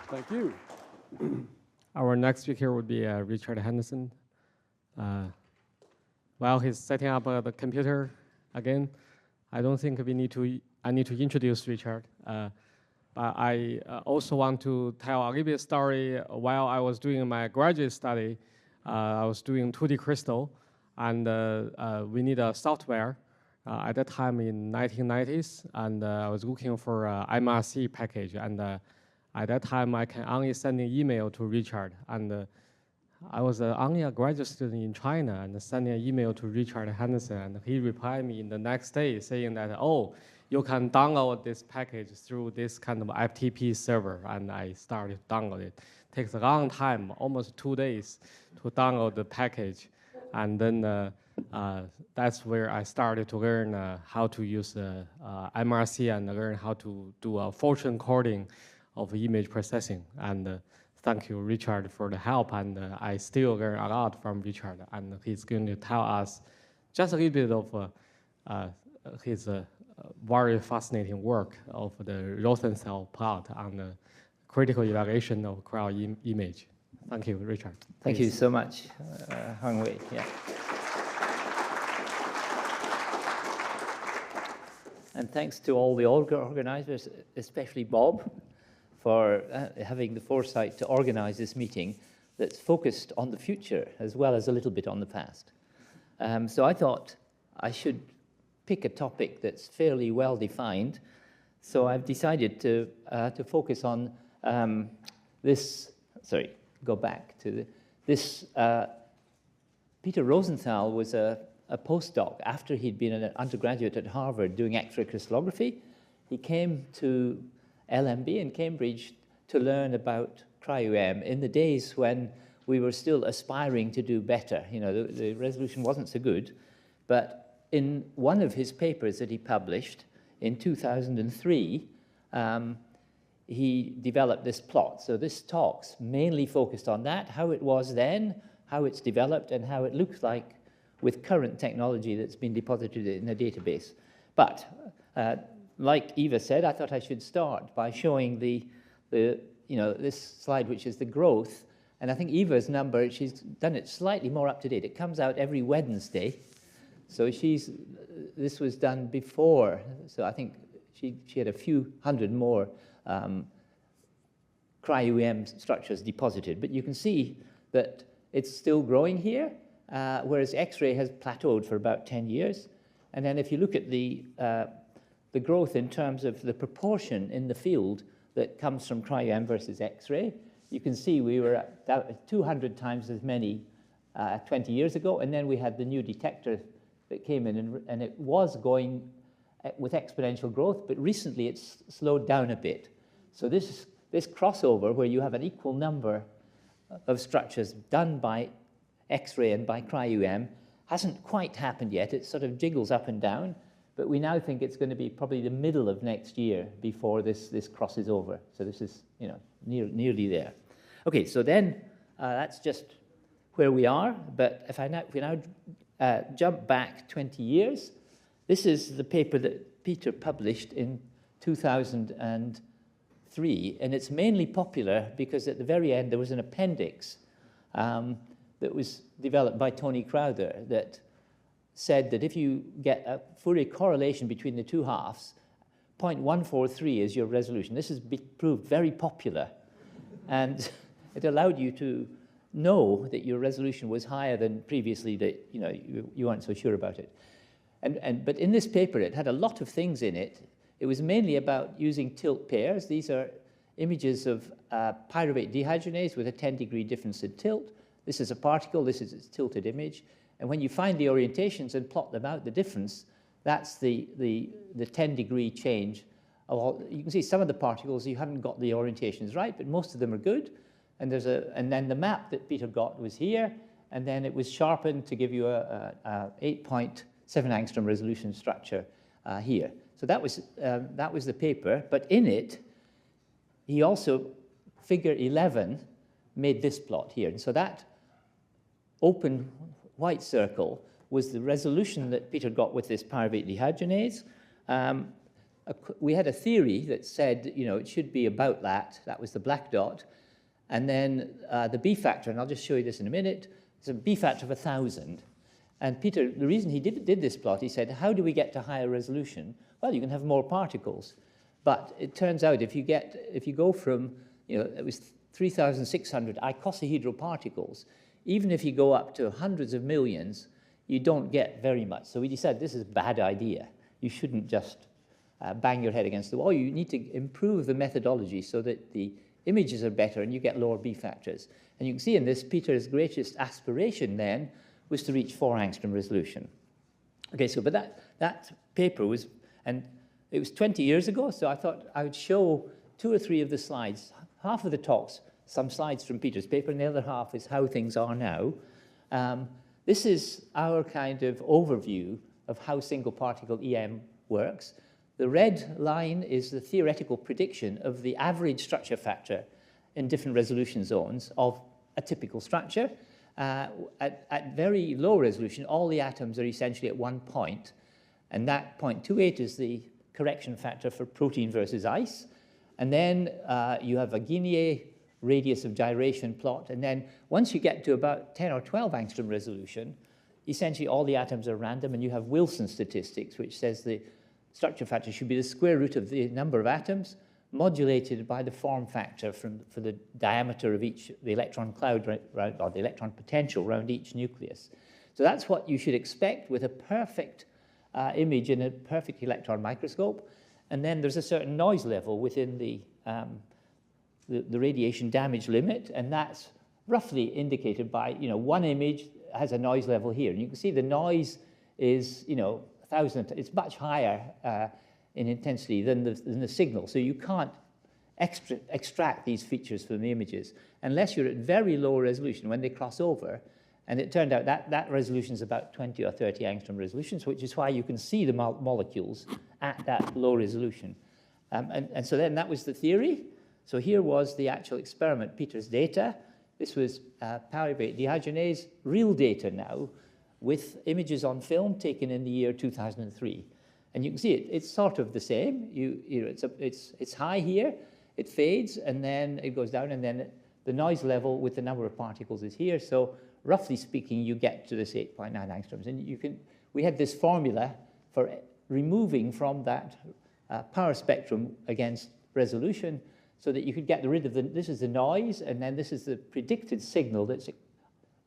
C: Thank you.
B: Our next speaker would be Richard Henderson. While he's setting up the computer again, I don't think I need to introduce Richard. But I also want to tell a little bit story. While I was doing my graduate study, I was doing 2D crystal, and we need a software at that time in 1990s, and I was looking for a MRC package, and at that time I can only send an email to Richard, and I was only a graduate student in China, and sending an email to Richard Henderson, and he replied me in the next day saying that, oh, you can download this package through this kind of FTP server, and I started to download it. It takes a long time, almost 2 days, to download the package, and then that's where I started to learn how to use MRC and learn how to do a fortune coding of image processing. And thank you, Richard, for the help, and I still learn a lot from Richard, and he's going to tell us just a little bit of his very fascinating work of the Rosenthal plot on the critical evaluation of cryo image. Thank you, Richard.
E: Thank you so much, Hongwei. Yeah. And thanks to all the organizers, especially Bob, for having the foresight to organize this meeting that's focused on the future as well as a little bit on the past. So I thought I should pick a topic that's fairly well defined. So I've decided to focus on this, sorry, go back to this. Peter Rosenthal was a postdoc after he'd been an undergraduate at Harvard doing X-ray crystallography. He came to LMB in Cambridge to learn about Cryo-EM in the days when we were still aspiring to do better. You know, the resolution wasn't so good, but in one of his papers that he published in 2003, he developed this plot. So this talk's mainly focused on that, how it was then, how it's developed, and how it looks like with current technology that's been deposited in a database. But like Eva said, I thought I should start by showing this slide, which is the growth. And I think Eva's number, she's done it slightly more up to date. It comes out every Wednesday. So this was done before. So I think she had a few hundred more Cryo-EM structures deposited. But you can see that it's still growing here, whereas X-ray has plateaued for about 10 years. And then if you look at the growth in terms of the proportion in the field that comes from Cryo-EM versus X-ray, you can see we were at 200 times as many 20 years ago, and then we had the new detector that came in, and it was going with exponential growth, but recently it's slowed down a bit. So this crossover, where you have an equal number of structures done by X-ray and by Cryo-EM, hasn't quite happened yet. It sort of jiggles up and down, but we now think it's going to be probably the middle of next year before this crosses over. So this is, you know, nearly there. Okay, so then that's just where we are. But if we now jump back 20 years, this is the paper that Peter published in 2003, and it's mainly popular because at the very end there was an appendix that was developed by Tony Crowther that said that if you get a Fourier correlation between the two halves, 0.143 is your resolution. This has proved very popular, and it allowed you to know that your resolution was higher than previously, that you weren't so sure about it. But in this paper, it had a lot of things in it. It was mainly about using tilt pairs. These are images of pyruvate dehydrogenase with a 10-degree difference in tilt. This is a particle, this is its tilted image. And when you find the orientations and plot them out, the difference, that's the 10-degree change. You can see some of the particles, you haven't got the orientations right, but most of them are good. And then the map that Peter got was here, and then it was sharpened to give you a 8.7 angstrom resolution structure here. So that was the paper, but in it, he also, figure 11, made this plot here. And so that open white circle was the resolution that Peter got with this pyruvate dehydrogenase. We had a theory that said, it should be about that. That was the black dot. And then the B factor, and I'll just show you this in a minute, it's a B factor of 1,000. And Peter, the reason he did this plot, he said, how do we get to higher resolution? Well, you can have more particles. But it turns out if you go from, it was 3,600 icosahedral particles, even if you go up to hundreds of millions, you don't get very much. So we decided this is a bad idea. You shouldn't just bang your head against the wall. You need to improve the methodology so that the images are better and you get lower B factors. And you can see in this, Peter's greatest aspiration then was to reach 4 angstrom resolution. Okay, so but that paper was, and it was 20 years ago, so I thought I would show 2 or 3 of the slides. Half of the talks, some slides from Peter's paper, and the other half is how things are now. This is our kind of overview of how single particle EM works. The red line is the theoretical prediction of the average structure factor in different resolution zones of a typical structure. At very low resolution, all the atoms are essentially at 1 point, and that 0.28 is the correction factor for protein versus ice. And then you have a Guinier radius of gyration plot, and then once you get to about 10 or 12 angstrom resolution, essentially all the atoms are random, and you have Wilson statistics, which says the structure factor should be the square root of the number of atoms modulated by the form factor for the diameter of the electron cloud, or the electron potential around each nucleus. So that's what you should expect with a perfect image in a perfect electron microscope. And then there's a certain noise level within the radiation damage limit, and that's roughly indicated by, one image has a noise level here. And you can see the noise is, 1,000, it's much higher in intensity than the signal. So you can't extract these features from the images unless you're at very low resolution when they cross over. And it turned out that resolution is about 20 or 30 angstrom resolutions, which is why you can see the molecules at that low resolution. And so then that was the theory. So here was the actual experiment, Peter's data. This was pyruvate dehydrogenase, real data now, with images on film taken in the year 2003. And you can see it's sort of the same. It's high here, it fades, and then it goes down, and then the noise level with the number of particles is here. So roughly speaking, you get to this 8.9 angstroms. And we had this formula for removing from that power spectrum against resolution so that you could get rid of this is the noise, and then this is the predicted signal that's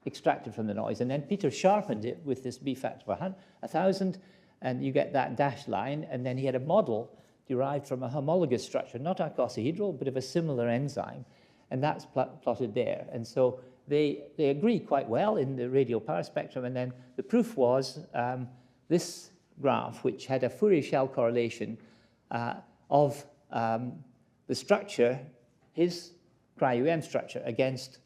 E: extracted from the noise. And then Peter sharpened it with this B factor of 1,000, and you get that dashed line. And then he had a model derived from a homologous structure, not icosahedral, but of a similar enzyme. And that's plotted there. And so they agree quite well in the radial power spectrum. And then the proof was this graph which had a Fourier shell correlation of the structure, his Cryo-EM structure, against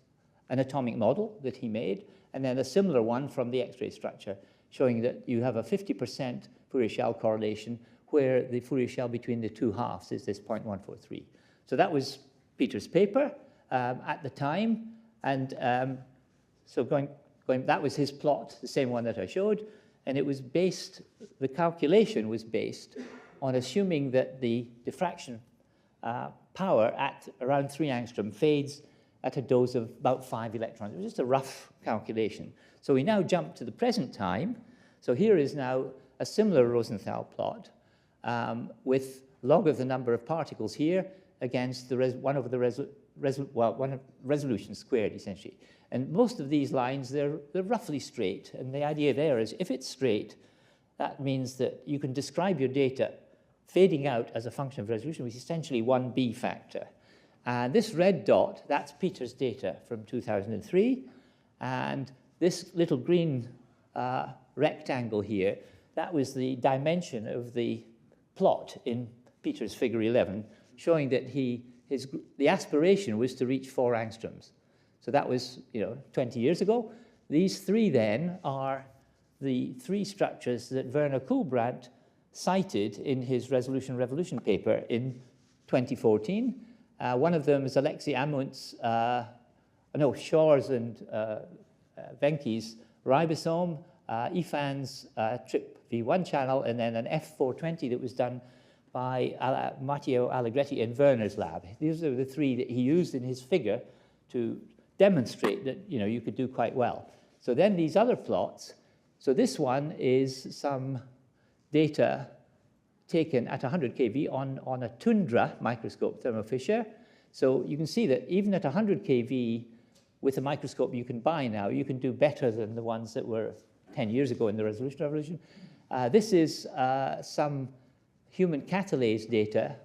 E: an atomic model that he made, and then a similar one from the X-ray structure, showing that you have a 50% Fourier shell correlation where the Fourier shell between the two halves is this 0.143. So that was Peter's paper at the time, and so that was his plot, the same one that I showed, and it was based, the calculation was based on assuming that the diffraction power at around 3 angstrom fades at a dose of about 5 electrons. It was just a rough calculation. So we now jump to the present time. So here is now a similar Rosenthal plot with log of the number of particles here against the resolution squared, essentially. And most of these lines, they're roughly straight. And the idea there is if it's straight, that means that you can describe your data fading out as a function of resolution with essentially 1b factor. And this red dot, that's Peter's data from 2003. And this little green rectangle here, that was the dimension of the plot in Peter's figure 11, showing that the aspiration was to reach 4 angstroms. So that was 20 years ago. These three then are the 3 structures that Werner Kuhlbrandt cited in his Resolution Revolution paper in 2014. One of them is Alexei Amunt's, Shor's and Venke's ribosome, Ifan's TRPV1 channel, and then an F420 that was done by Matteo Allegretti in Werner's lab. These are the 3 that he used in his figure to demonstrate that you could do quite well. So then these other plots, so this one is some data taken at 100 kV on a Tundra microscope, Thermo Fisher. So you can see that even at 100 kV, with a microscope you can buy now, you can do better than the ones that were 10 years ago in the Resolution Revolution. This is some human catalase data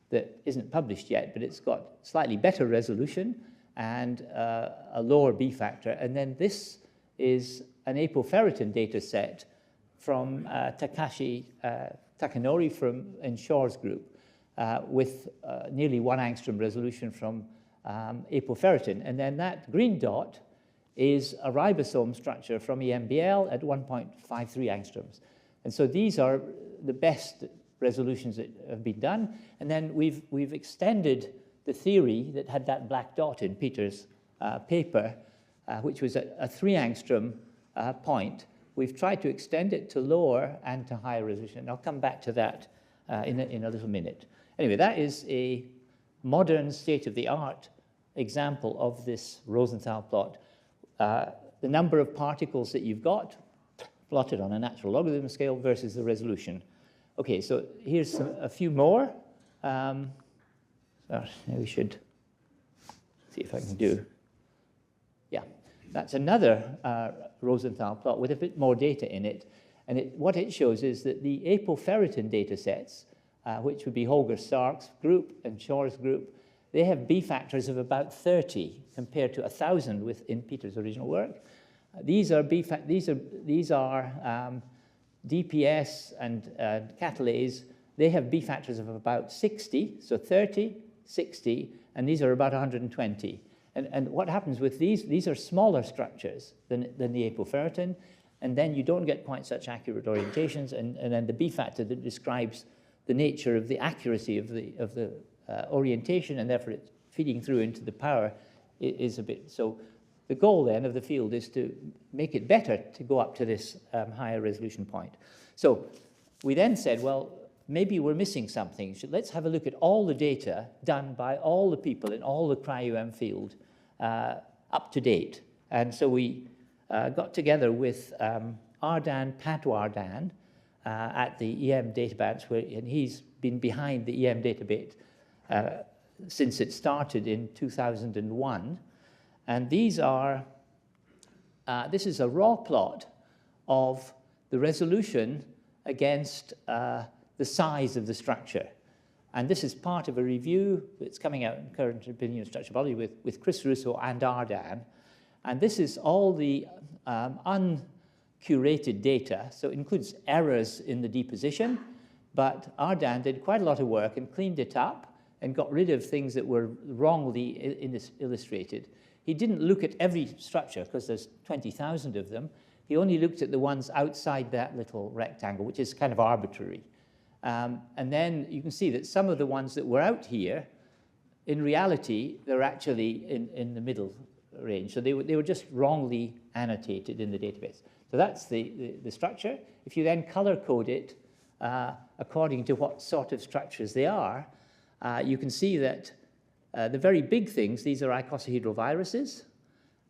E: that isn't published yet, but it's got slightly better resolution and a lower B factor. And then this is an apoferritin data set from Takashi Takanori in Shor's group with nearly 1 angstrom resolution from apoferritin. And then that green dot is a ribosome structure from EMBL at 1.53 angstroms. And so these are the best resolutions that have been done. And then we've extended the theory that had that black dot in Peter's paper, which was at a 3 angstrom point. We've tried to extend it to lower and to higher resolution. And I'll come back to that in a little minute. Anyway, that is a modern state-of-the-art example of this Rosenthal plot. The number of particles that you've got plotted on a natural logarithm scale versus the resolution. Okay, so here's a few more. So we should see if I can do. Yeah, that's another Rosenthal plot with a bit more data in it. And what it shows is that the apoferritin data sets, which would be Holger-Stark's group and Shor's group, they have B factors of about 30 compared to 1,000 in Peter's original work. These are DPS and catalase. They have B factors of about 60, so 30, 60, and these are about 120. And what happens with these are smaller structures than the apoferritin, and then you don't get quite such accurate orientations, and then the B factor that describes the nature of the accuracy of the orientation, and therefore it's feeding through into the power is a bit. So the goal then of the field is to make it better to go up to this higher resolution point. So we then said, well, maybe we're missing something. So let's have a look at all the data done by all the people in all the Cryo-EM field up to date. And so we got together with Ardan Patwardan at the EM database, and he's been behind the EM database since it started in 2001. And these are, this is a raw plot of the resolution against the size of the structure. And this is part of a review that's coming out in Current Opinion of Structural Biology with Chris Russo and Ardan. And this is all the curated data, so it includes errors in the deposition, but Ardan did quite a lot of work and cleaned it up and got rid of things that were wrongly illustrated. He didn't look at every structure, because there's 20,000 of them. He only looked at the ones outside that little rectangle, which is kind of arbitrary. And then you can see that some of the ones that were out here, in reality, they're actually in the middle range. So they were just wrongly annotated in the database. So that's the structure. If you then color code it according to what sort of structures they are, you can see that the very big things, these are icosahedral viruses,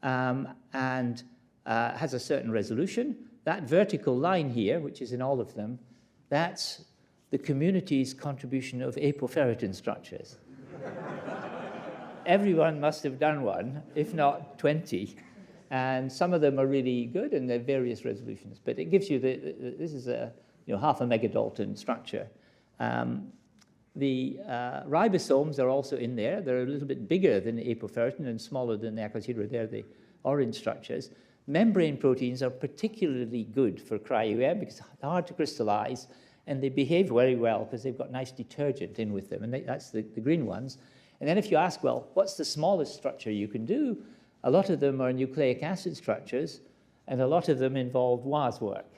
E: and has a certain resolution. That vertical line here, which is in all of them, that's the community's contribution of apoferritin structures. Everyone must have done one, if not 20. And some of them are really good, and they're various resolutions. But it gives you this is a half a megadalton structure. The ribosomes are also in there. They're a little bit bigger than the apoferritin and smaller than the icosahedra. They're the orange structures. Membrane proteins are particularly good for cryo-EM because they're hard to crystallize, and they behave very well because they've got nice detergent in with them, and that's the green ones. And then if you ask, well, what's the smallest structure you can do? A lot of them are nucleic acid structures, and a lot of them involve WAS work.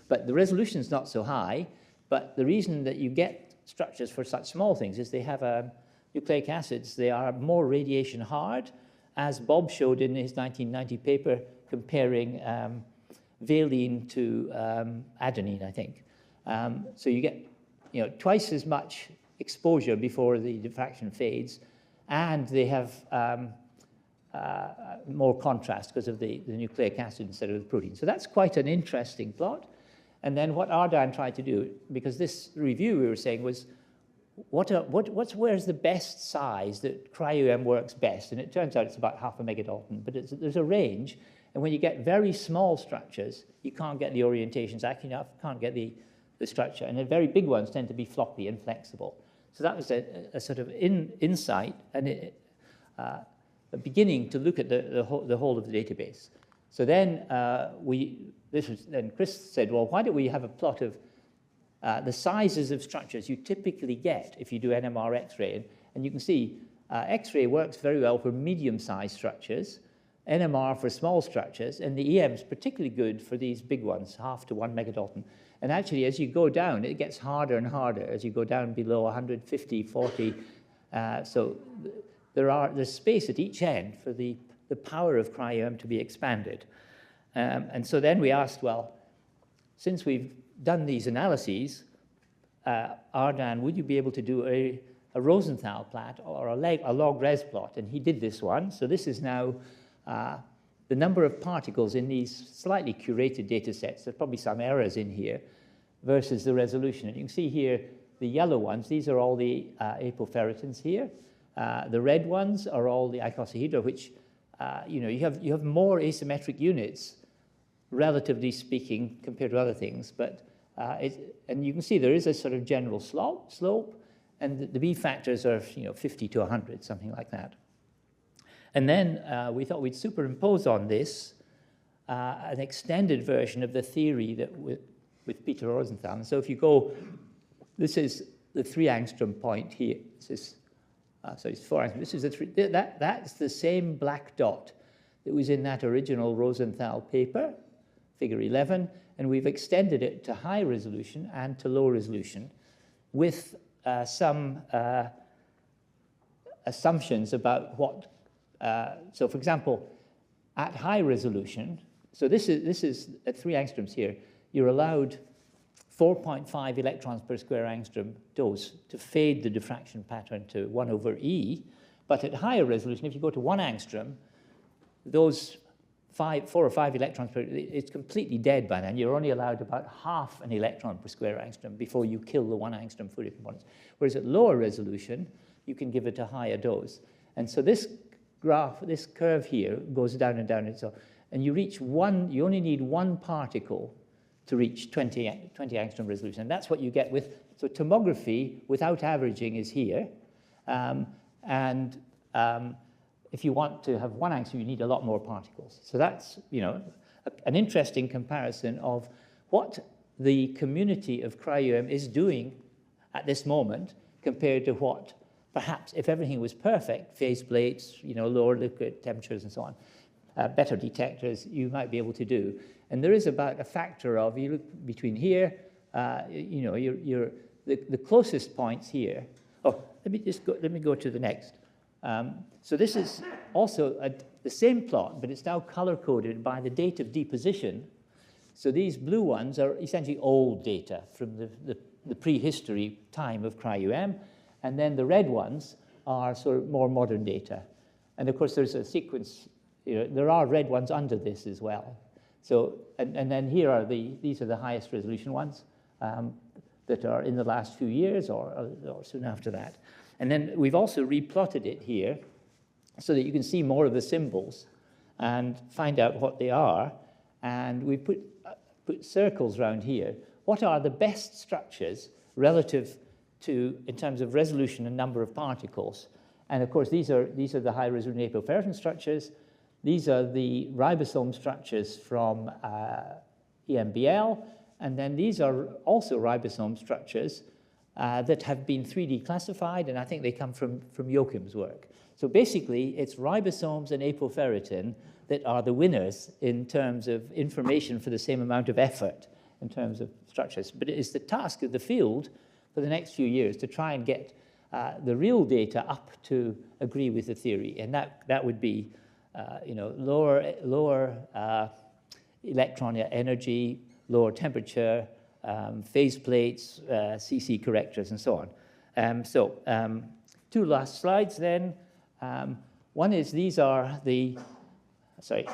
E: But the resolution's not so high, but the reason that you get structures for such small things is they have nucleic acids. They are more radiation hard, as Bob showed in his 1990 paper comparing valine to adenine, I think. So you get twice as much exposure before the diffraction fades, and they have more contrast because of the nucleic acid instead of the protein. So that's quite an interesting plot. And then what Ardan tried to do, because this review we were saying was, where's the best size that cryo-EM works best? And it turns out it's about half a megadalton, but there's a range. And when you get very small structures, you can't get the orientations accurate enough, can't get the structure. And the very big ones tend to be floppy and flexible. So that was a sort of insight and a beginning to look at the whole of the database. So then then Chris said, well, why don't we have a plot of the sizes of structures you typically get if you do NMR X-ray? And you can see X-ray works very well for medium-sized structures, NMR for small structures, and the EM is particularly good for these big ones, half to 1 megadalton. And actually, as you go down, it gets harder and harder as you go down below 150, 40. So there's space at each end for the power of cryo-EM to be expanded. And so then we asked, well, since we've done these analyses, Ardan, would you be able to do a Rosenthal plot or a log-res plot? And he did this one. So this is now the number of particles in these slightly curated data sets. There's probably some errors in here versus the resolution. And you can see here the yellow ones. These are all the apoferritins here. The red ones are all the icosahedra, which you have more asymmetric units, relatively speaking, compared to other things. But and you can see there is a sort of general slope, and the B factors are 50 to 100, something like that. And then we thought we'd superimpose on this an extended version of the theory that with Peter Rosenthal. And so if you go, this is the 3 angstrom point here. This is sorry, it's 4 angstrom. This is that's the same black dot that was in that original Rosenthal paper, figure 11, and we've extended it to high resolution and to low resolution with some assumptions about what. So, for example, at high resolution, so this is at 3 angstroms here, you're allowed 4.5 electrons per square angstrom dose to fade the diffraction pattern to 1 over E. But at higher resolution, if you go to 1 angstrom, those 4 or 5 electrons per, it's completely dead by then. You're only allowed about half an electron per square angstrom before you kill the 1 angstrom Fourier components. Whereas at lower resolution, you can give it a higher dose. And so this graph, this curve here goes down and down, and you reach you only need 1 particle to reach 20 angstrom resolution. And that's what you get with, so tomography without averaging is here. If you want to have 1 angstrom, you need a lot more particles. So that's, an interesting comparison of what the community of Cryo-EM is doing at this moment compared to what, perhaps, if everything was perfect, phase plates, lower liquid temperatures and so on, better detectors, you might be able to do. And there is about a factor of, you look between here, the closest points here. Oh, let me go to the next. So this is also the same plot, but it's now color-coded by the date of deposition. So these blue ones are essentially old data from the prehistory time of Cryo-EM, and then the red ones are sort of more modern data. And of course, there's a sequence, there are red ones under this as well. So, and then here are these are the highest resolution ones that are in the last few years or soon after that. And then we've also replotted it here so that you can see more of the symbols and find out what they are. And we put circles around here. What are the best structures relative to, in terms of resolution and number of particles? And of course, these are the high resolution apoferritin structures. These are the ribosome structures from EMBL. And then these are also ribosome structures that have been 3D classified, and I think they come from Joachim's work. So basically, it's ribosomes and apoferritin that are the winners in terms of information for the same amount of effort in terms of structures. But it is the task of the field for the next few years to try and get the real data up to agree with the theory. And that would be lower electron energy, lower temperature, phase plates, CC correctors, and so on. Two last slides then. One is these are the, I've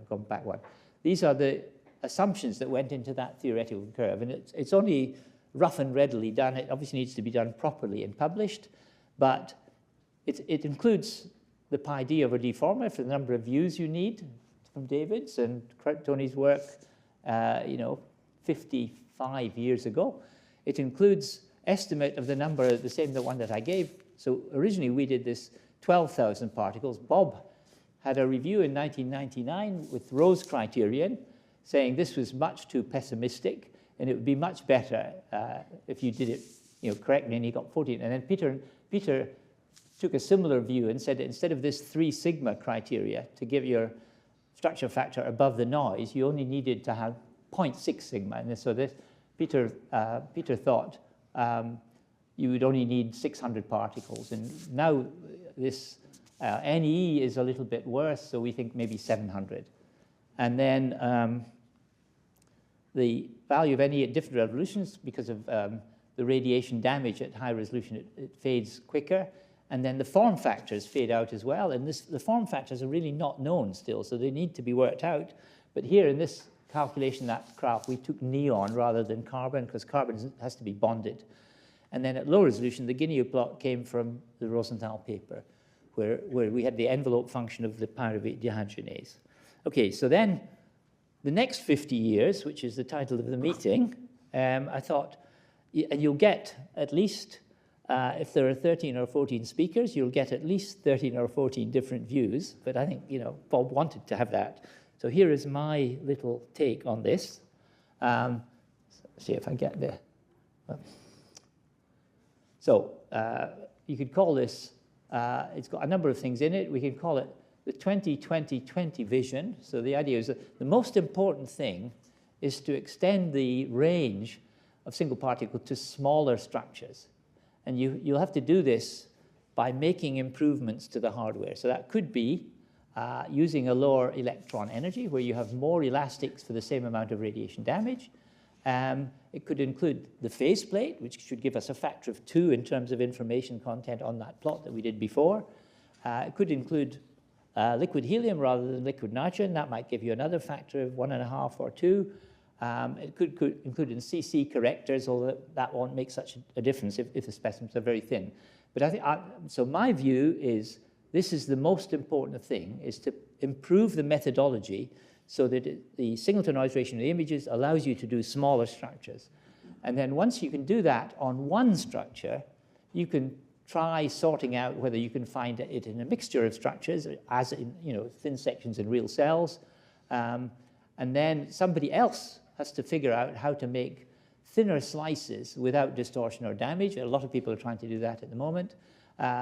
E: gone back one. These are the assumptions that went into that theoretical curve, and it's only rough and readily done. It obviously needs to be done properly and published, but it includes the pi-d over d formula for the number of views you need from David's and Tony's work, 55 years ago. It includes estimate of the number, the one that I gave. So originally we did this 12,000 particles. Bob had a review in 1999 with Rose criterion saying this was much too pessimistic and it would be much better if you did it correctly, and he got 14. And then Peter took a similar view and said that instead of this 3 sigma criteria to give your structure factor above the noise, you only needed to have 0.6 sigma. And so Peter thought you would only need 600 particles. And now this NE is a little bit worse, so we think maybe 700. And then the value of NE at different resolutions, because of the radiation damage at high resolution, it fades quicker. And then the form factors fade out as well. And the form factors are really not known still, so they need to be worked out. But here in this calculation, that graph, we took neon rather than carbon, because carbon has to be bonded. And then at low resolution, the Guinea plot came from the Rosenthal paper, where we had the envelope function of the pyruvate dehydrogenase. Okay, so then the next 50 years, which is the title of the meeting, I thought, and you'll get at least, if there are 13 or 14 speakers, you'll get at least 13 or 14 different views. But I think, Bob wanted to have that. So here is my little take on this. See if I get there. So you could call this, it's got a number of things in it. We can call it the 20-20-20 vision. So the idea is that the most important thing is to extend the range of single particle to smaller structures. And you'll have to do this by making improvements to the hardware. So that could be using a lower electron energy, where you have more elastics for the same amount of radiation damage. It could include the phase plate, which should give us a factor of 2 in terms of information content on that plot that we did before. It could include liquid helium rather than liquid nitrogen. That might give you another factor of 1.5 or 2. It could include in CC correctors, although that won't make such a difference if the specimens are very thin. But I think, so my view is this is the most important thing, is to improve the methodology so that the signal-to-noise ratio of the images allows you to do smaller structures. And then once you can do that on one structure, you can try sorting out whether you can find it in a mixture of structures, as in thin sections in real cells, and then somebody else has to figure out how to make thinner slices without distortion or damage. A lot of people are trying to do that at the moment.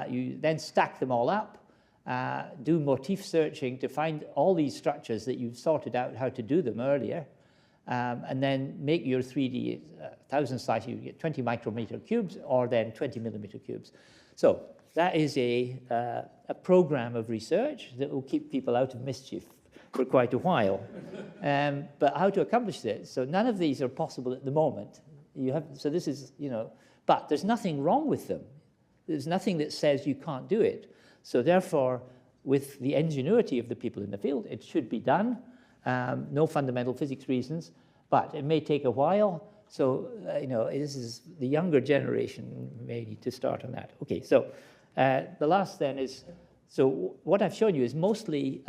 E: You then stack them all up, do motif searching to find all these structures that you've sorted out how to do them earlier, and then make your 3D 1,000 slices. You get 20 micrometer cubes or then 20 millimeter cubes. So that is a program of research that will keep people out of mischief for quite a while. But how to accomplish this? So none of these are possible at the moment. So this is, but there's nothing wrong with them. There's nothing that says you can't do it. So therefore, with the ingenuity of the people in the field, it should be done. No fundamental physics reasons, but it may take a while. So, this is the younger generation may need to start on that. Okay, so the last then is, so what I've shown you is mostly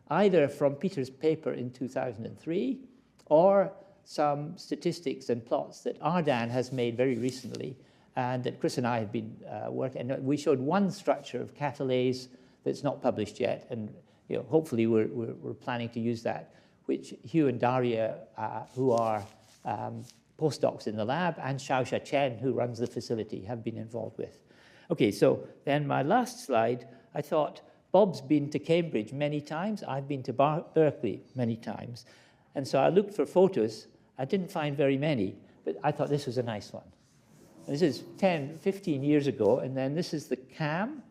E: either from Peter's paper in 2003 or some statistics and plots that Ardan has made very recently and that Chris and I have been working. And we showed one structure of catalase that's not published yet, and hopefully we're planning to use that, which Hugh and Daria, who are postdocs in the lab, and Xiaoxia Chen, who runs the facility, have been involved with. Okay, so then my last slide, I thought, Bob's been to Cambridge many times. I've been to Berkeley many times. And so I looked for photos. I didn't find very many, but I thought this was a nice one. And this is 10, 15 years ago. And then this is the CAM,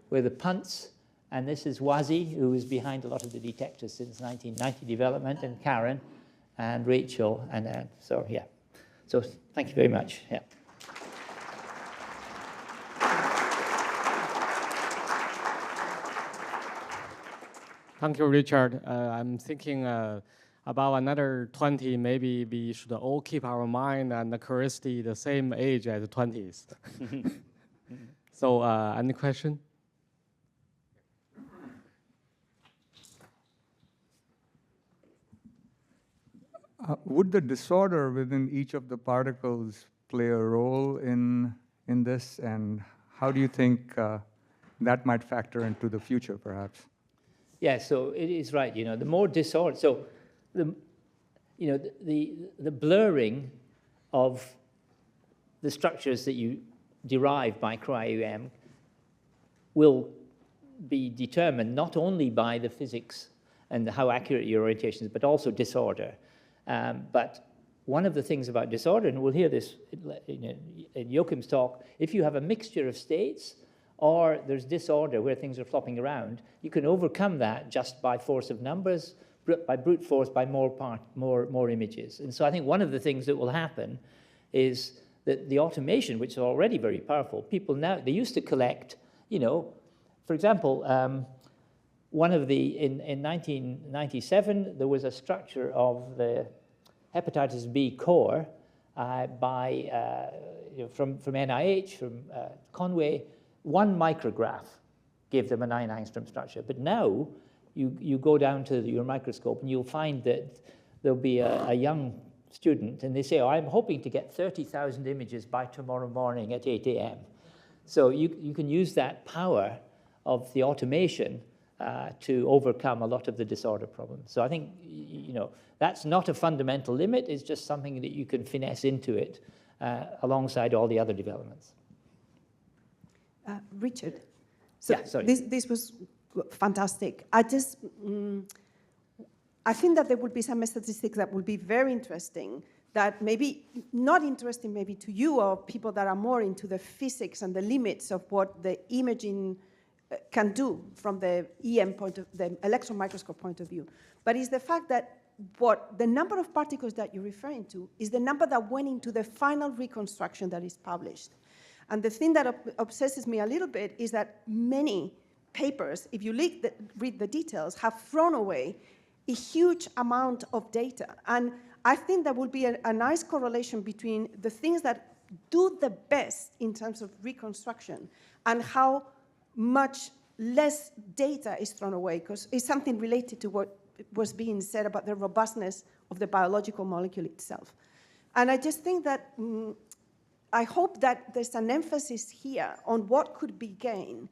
E: where the punts, and this is Wazi, who is behind a lot of the detectors since 1990 development, and Karen, and Rachel, and Anne. So, yeah. So thank you very much. Yeah.
B: Thank you, Richard. I'm thinking about another 20, maybe we should all keep our mind and the curiosity the same age as the 20s. So, any question?
F: Would the disorder within each of the particles play a role in this, and how do you think that might factor into the future, perhaps?
E: Yeah, so it is right. The more disorder, so the blurring of the structures that you derive by Cryo-EM will be determined not only by the physics and how accurate your orientation is, but also disorder. But one of the things about disorder, and we'll hear this in Joachim's talk, if you have a mixture of states or there's disorder where things are flopping around, you can overcome that just by force of numbers, by brute force, by more images. And so I think one of the things that will happen is that the automation, which is already very powerful, people now, they used to collect, for example, one of the, in 1997, there was a structure of the hepatitis B core from NIH, from Hongwei. 1 micrograph gave them a 9 angstrom structure. But now you go down to your microscope and you'll find that there'll be a young student and they say, I'm hoping to get 30,000 images by tomorrow morning at 8 a.m. So you can use that power of the automation to overcome a lot of the disorder problems. So I think, that's not a fundamental limit. It's just something that you can finesse into it alongside all the other developments.
A: Richard, so
E: yeah, sorry.
A: This was fantastic. I think that there will be some statistics that will be very interesting, that maybe not interesting maybe to you or people that are more into the physics and the limits of what the imaging can do from the EM point of the electron microscope point of view. But it's the fact that the number of particles that you're referring to is the number that went into the final reconstruction that is published. And the thing that obsesses me a little bit is that many papers, if you read the details, have thrown away a huge amount of data. And I think there will be a nice correlation between the things that do the best in terms of reconstruction and how much less data is thrown away, because it's something related to what was being said about the robustness of the biological molecule itself. And I just think that I hope that there's an emphasis here on what could be gained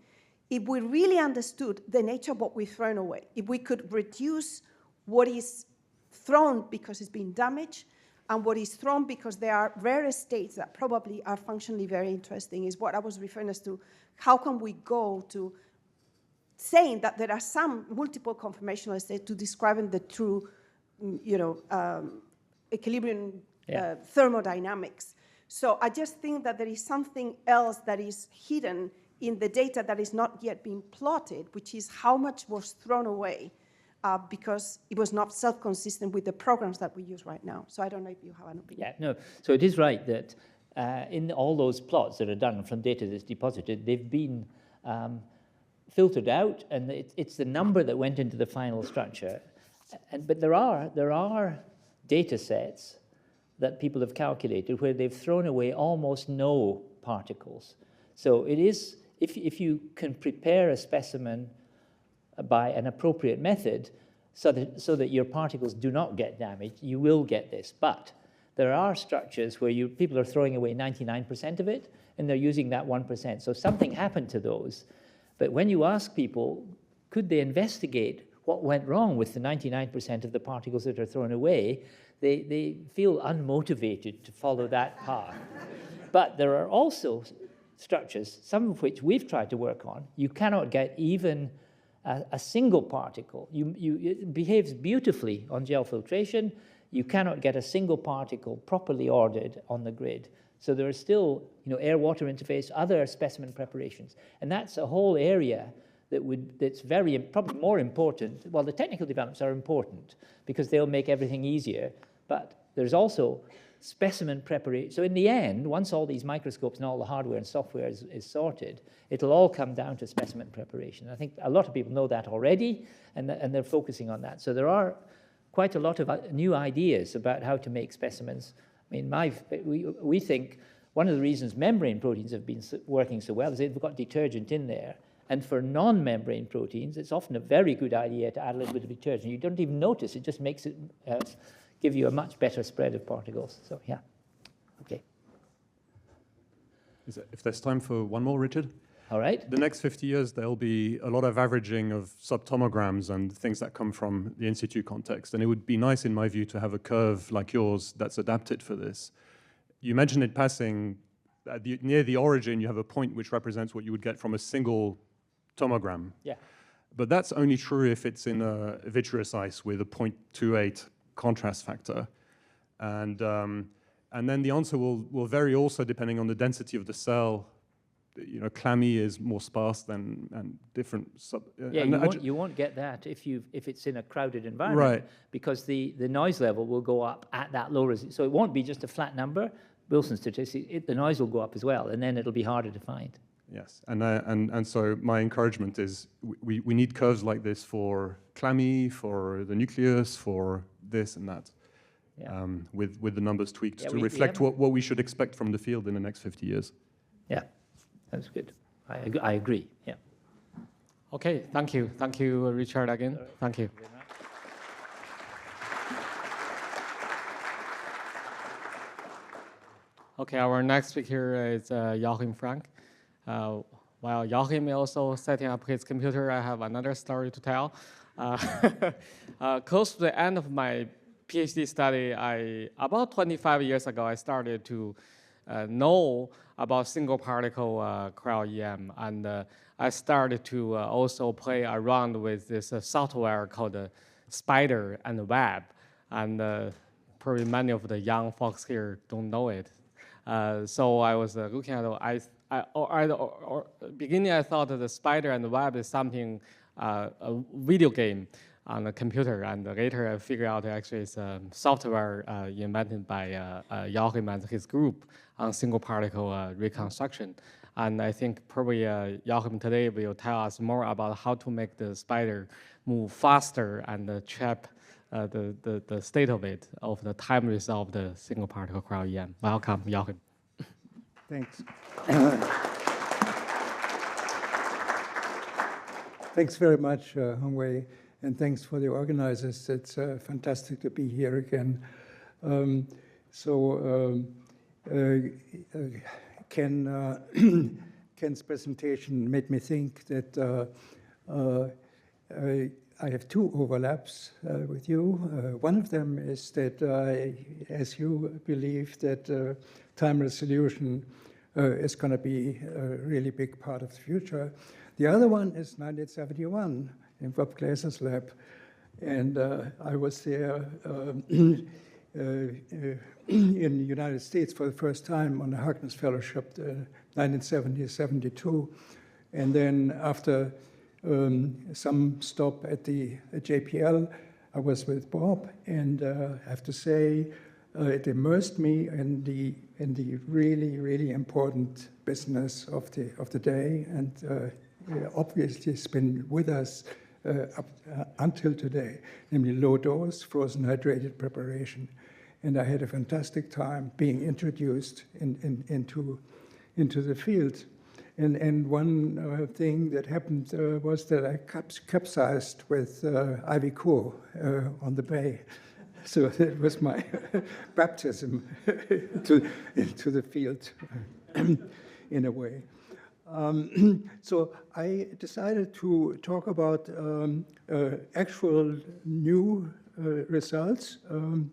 A: if we really understood the nature of what we've thrown away. If we could reduce what is thrown because it's been damaged and what is thrown because there are rare states that probably are functionally very interesting, is what I was referring as to how can we go to saying that there are some multiple conformational states to describing the true, equilibrium thermodynamics. So I just think that there is something else that is hidden in the data that is not yet being plotted, which is how much was thrown away because it was not self-consistent with the programs that we use right now. So I don't know if you have an opinion.
E: Yeah, no. So it is right that in all those plots that are done from data that's deposited, they've been filtered out, and it's the number that went into the final structure. But there are data sets that people have calculated where they've thrown away almost no particles. So it is, if you can prepare a specimen by an appropriate method so that your particles do not get damaged, you will get this. But there are structures where people are throwing away 99% of it, and they're using that 1%. So something happened to those. But when you ask people, could they investigate what went wrong with the 99% of the particles that are thrown away, they feel unmotivated to follow that path. But there are also structures, some of which we've tried to work on. You cannot get even a single particle. It behaves beautifully on gel filtration. You cannot get a single particle properly ordered on the grid. So there are still, air-water interface, other specimen preparations. And that's a whole area that's probably more important. Well, the technical developments are important because they'll make everything easier, but there's also specimen preparation. So in the end, once all these microscopes and all the hardware and software is sorted, it'll all come down to specimen preparation. I think a lot of people know that already, and they're focusing on that. So there are quite a lot of new ideas about how to make specimens. I mean, we think one of the reasons membrane proteins have been working so well is they've got detergent in there. And for non-membrane proteins, it's often a very good idea to add a little bit of detergent. You don't even notice. It just makes it give you a much better spread of particles. So, yeah. Okay.
D: If there's time for one more, Richard?
E: All right.
D: The next 50 years, there'll be a lot of averaging of subtomograms and things that come from the in situ context. And it would be nice, in my view, to have a curve like yours that's adapted for this. You mentioned in passing, near the origin, you have a point which represents what you would get from a single tomogram.
E: Yeah.
D: But that's only true if it's in a vitreous ice with a 0.28 contrast factor. And then the answer will vary also depending on the density of the cell. Clammy is more sparse than and different sub.
E: Yeah, you won't get that if it's in a crowded environment,
D: right? Because
E: the noise level will go up at that low resolution. So it won't be just a flat number. Wilson statistic, the noise will go up as well, and then it'll be harder to find.
D: Yes, and so my encouragement is we need curves like this for clammy, for the nucleus, for this and that,
E: yeah.
D: With the numbers tweaked to reflect what we should expect from the field in the next 50 years.
E: Yeah. That's good. I agree. Yeah.
B: Okay. Thank you. Thank you, Richard, again. Thank you. Okay. Our next speaker is Joachim Frank. While Joachim is also setting up his computer, I have another story to tell. Close to the end of my PhD study, about 25 years ago, I started to know about single particle Cryo-EM, and I started to also play around with this software called Spider and Web, and probably many of the young folks here don't know it. So I was looking at beginning I thought that the Spider and Web is something a video game on a computer, and later I figured out actually it's a software invented by Joachim and his group on single particle reconstruction. And I think probably Joachim today will tell us more about how to make the spider move faster and trap the state of it, of the time resolved single particle Cryo-EM. Welcome, Joachim.
G: Thanks. Thanks very much, Hongwei, and thanks for the organizers. It's fantastic to be here again. Ken's presentation made me think that I have two overlaps with you. One of them is that as you believe that time resolution is going to be a really big part of the future. The other one is 1971 in Bob Glaser's lab. And I was there in the United States for the first time on the Harkness Fellowship, 1970-72. And then after some stop at the JPL, I was with Bob, and I have to say, it immersed me in the really, really important business of the day, and obviously it's been with us up until today, namely low dose frozen hydrated preparation. And I had a fantastic time being introduced into the field. And one thing that happened was that I capsized with Ivy Coe on the bay. So it was my baptism into the field in a way. So I decided to talk about actual new results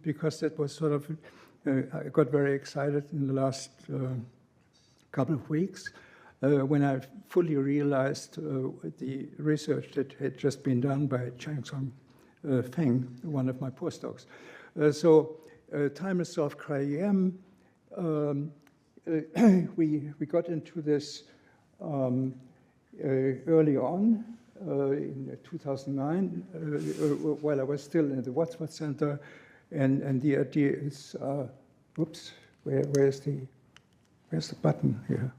G: because that was sort of, I got very excited in the last couple of weeks when I fully realized the research that had just been done by Joachim Frank, one of my postdocs. So time-resolved Cryo-EM, we got into this early on in 2009 while I was still in the Wadsworth Center, and the idea is, whoops, where's the button here?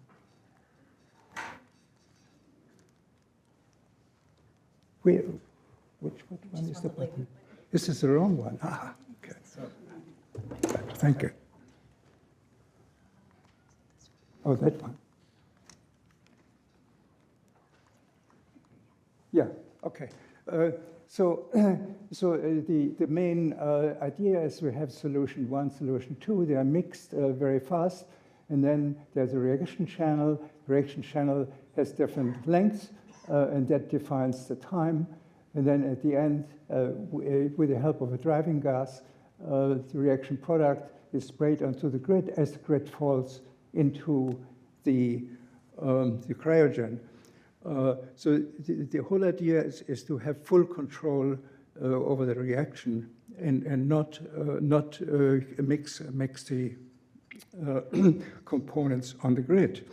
G: Which one is the button? This is the wrong one. Ah, okay. Thank you. Oh, that one. Yeah, okay. So the main idea is we have solution 1, solution 2. They are mixed very fast. And then there's a reaction channel. The reaction channel has different lengths, and that defines the time. And then at the end, with the help of a driving gas, the reaction product is sprayed onto the grid as the grid falls into the cryogen. So the whole idea is to have full control over the reaction and not mix the components on the grid.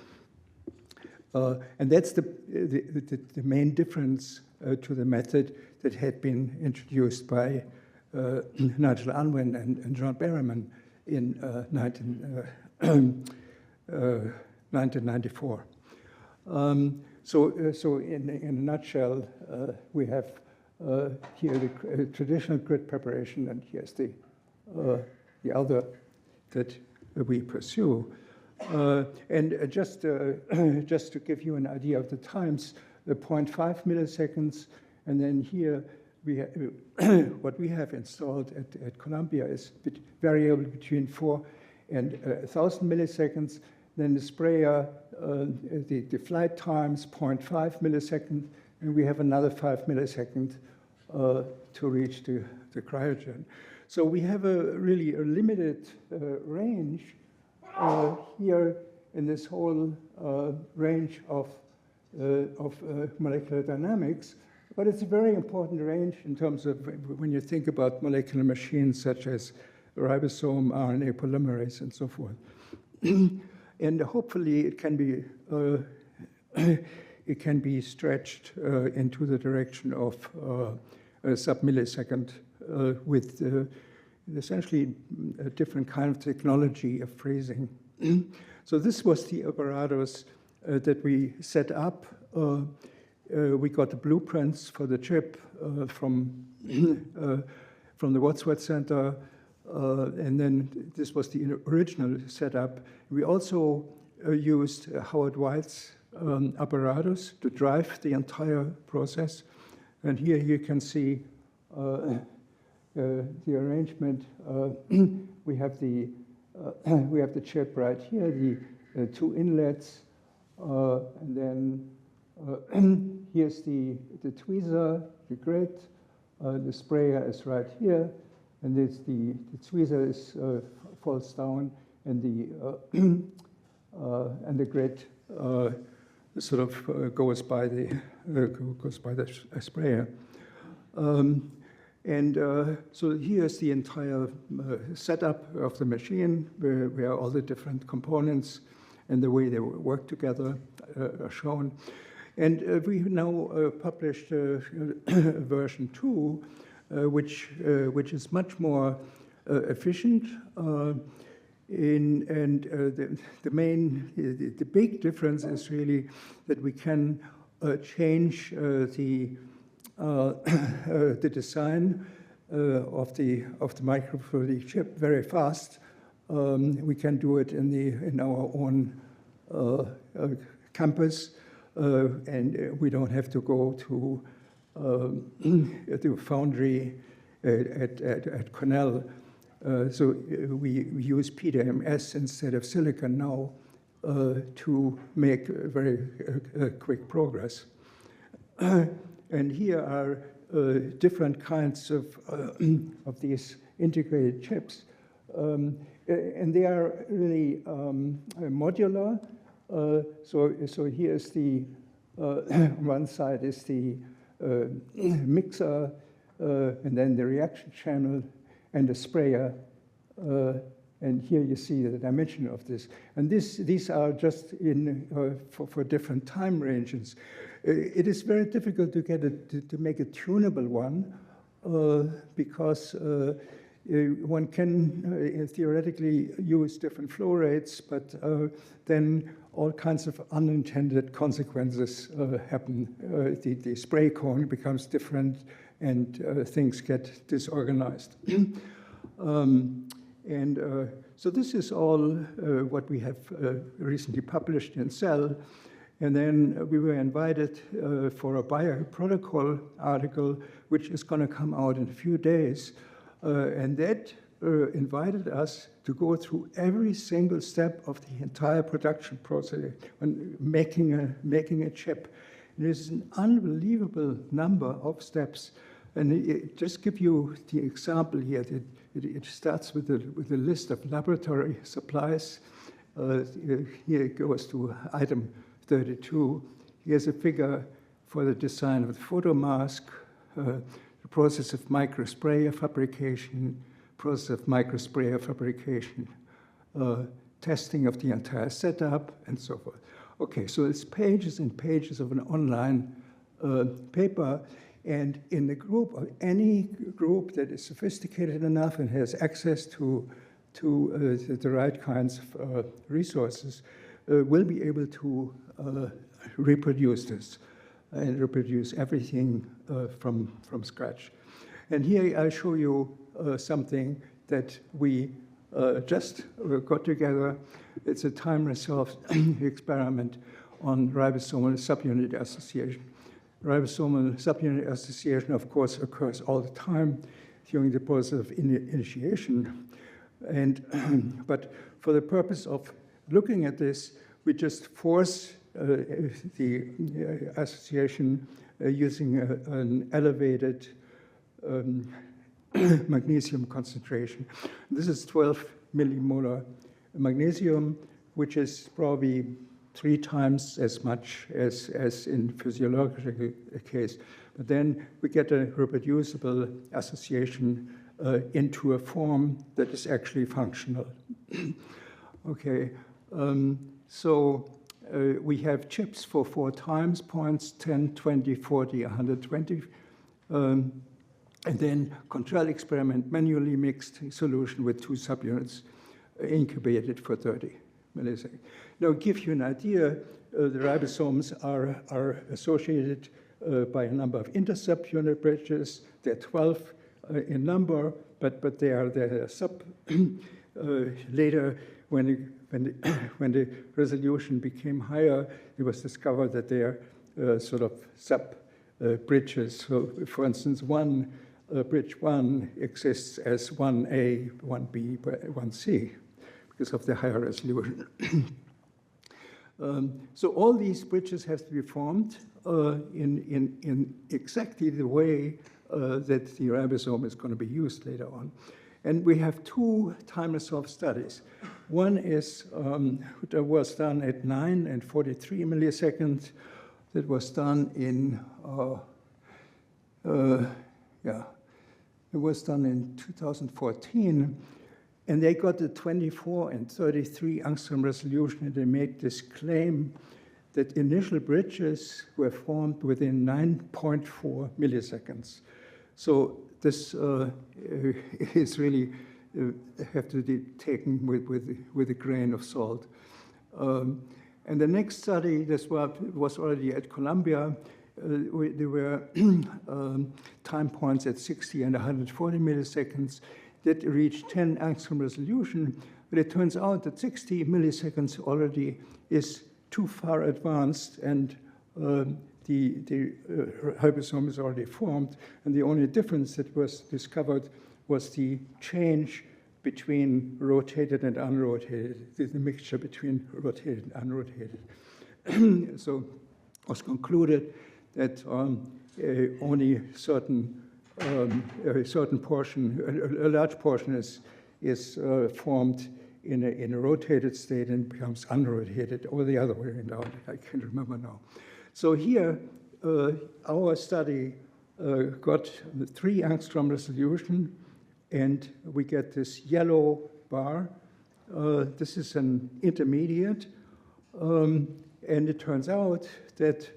G: And that's the main difference to the method that had been introduced by Nigel Unwin and John Berryman in 1994. So in a nutshell, we have here the traditional grid preparation, and here's the other that we pursue. And just to give you an idea of the times, 0.5 milliseconds, and then here we what we have installed at Columbia is variable between 4 and 1,000 milliseconds. Then the sprayer, the flight times 0.5 millisecond, and we have another 5 millisecond to reach the cryogen. So we have really a limited range here in this whole range of molecular dynamics, but it's a very important range in terms of when you think about molecular machines such as ribosome, RNA polymerase, and so forth. And hopefully it can be stretched into the direction of a sub-millisecond with essentially a different kind of technology of freezing. So this was the apparatus that we set up. We got the blueprints for the chip from the Wadsworth Center, and then this was the original setup. We also used Howard White's apparatus to drive the entire process. And here you can see the arrangement. We have the we have the chip right here, the two inlets, and then here's the tweezer, the grid. The sprayer is right here, and the tweezer is falls down, and the grid sort of goes by the sprayer. So here's the entire setup of the machine, where all the different components and the way they work together are shown. And we now published version 2, which is much more efficient. The big difference is really that we can change the design of the microfluidic chip very fast. We can do it in our own campus, and we don't have to go to the foundry at Cornell. So we use PDMS instead of silicon now to make very quick progress. And here are different kinds of these integrated chips. And they are really modular. So here's the, one side is the mixer, and then the reaction channel, and the sprayer. And here you see the dimension of this. And these are just for different time ranges. It is very difficult to get to make a tunable one, because one can theoretically use different flow rates, but then all kinds of unintended consequences happen. The spray cone becomes different, and things get disorganized. So this is all what we have recently published in Cell. And then we were invited for a bioprotocol article, which is going to come out in a few days. And that invited us to go through every single step of the entire production process when making a chip. And there's an unbelievable number of steps. And just give you the example here. It starts with a list of laboratory supplies. Here it goes to item 32. Here's a figure for the design of the photomask, the process of microsprayer fabrication, process of microsprayer fabrication, testing of the entire setup, and so forth. Okay, so it's pages and pages of an online paper. And in the group, or any group that is sophisticated enough and has access to the right kinds of resources, will be able to reproduce this and reproduce everything from scratch. And here I show you something that we just got together. It's a time-resolved experiment on ribosomal subunit association. Ribosomal subunit association, of course, occurs all the time during the process of initiation. But for the purpose of looking at this, we just force the association using an elevated magnesium concentration. This is 12 millimolar magnesium, which is probably 3 times as much as in physiological case. But then we get a reproducible association into a form that is actually functional. Okay, so we have chips for 4 times points, 10, 20, 40, 120. And then control experiment, manually mixed solution with 2 subunits, incubated for 30 milliseconds. Now, to give you an idea, the ribosomes are associated by a number of intersubunit bridges. They're 12 in number, but they are sub. Later, when the resolution became higher, it was discovered that they are sort of sub bridges. So, for instance, bridge 1 exists as 1A, 1B, 1C. because of the higher resolution. So all these bridges have to be formed in exactly the way that the ribosome is going to be used later on. And we have two time-resolved studies. One is that was done at 9 and 43 milliseconds. That was done in, it was done in 2014. And they got the 24 and 33 angstrom resolution, and they made this claim that initial bridges were formed within 9.4 milliseconds. So this is really have to be taken with a grain of salt. And the next study, this was already at Columbia. There were time points at 60 and 140 milliseconds that reached 10 angstrom resolution, but it turns out that 60 milliseconds already is too far advanced, and the ribosome is already formed, and the only difference that was discovered was the change between rotated and unrotated, the mixture between rotated and unrotated. So it was concluded that only a certain portion, a large portion is formed in a rotated state and becomes unrotated, or the other way around. I can't remember now. So here, our study got the 3 angstrom resolution, and we get this yellow bar. This is an intermediate, and it turns out that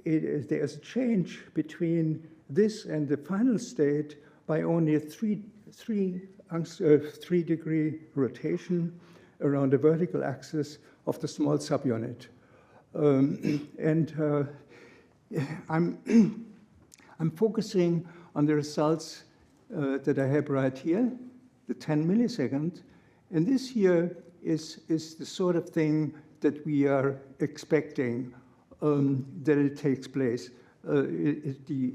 G: there's a change between this and the final state by only a 3-degree rotation around the vertical axis of the small subunit. I'm focusing on the results that I have right here, the 10 millisecond, and this here is the sort of thing that we are expecting that it takes place. The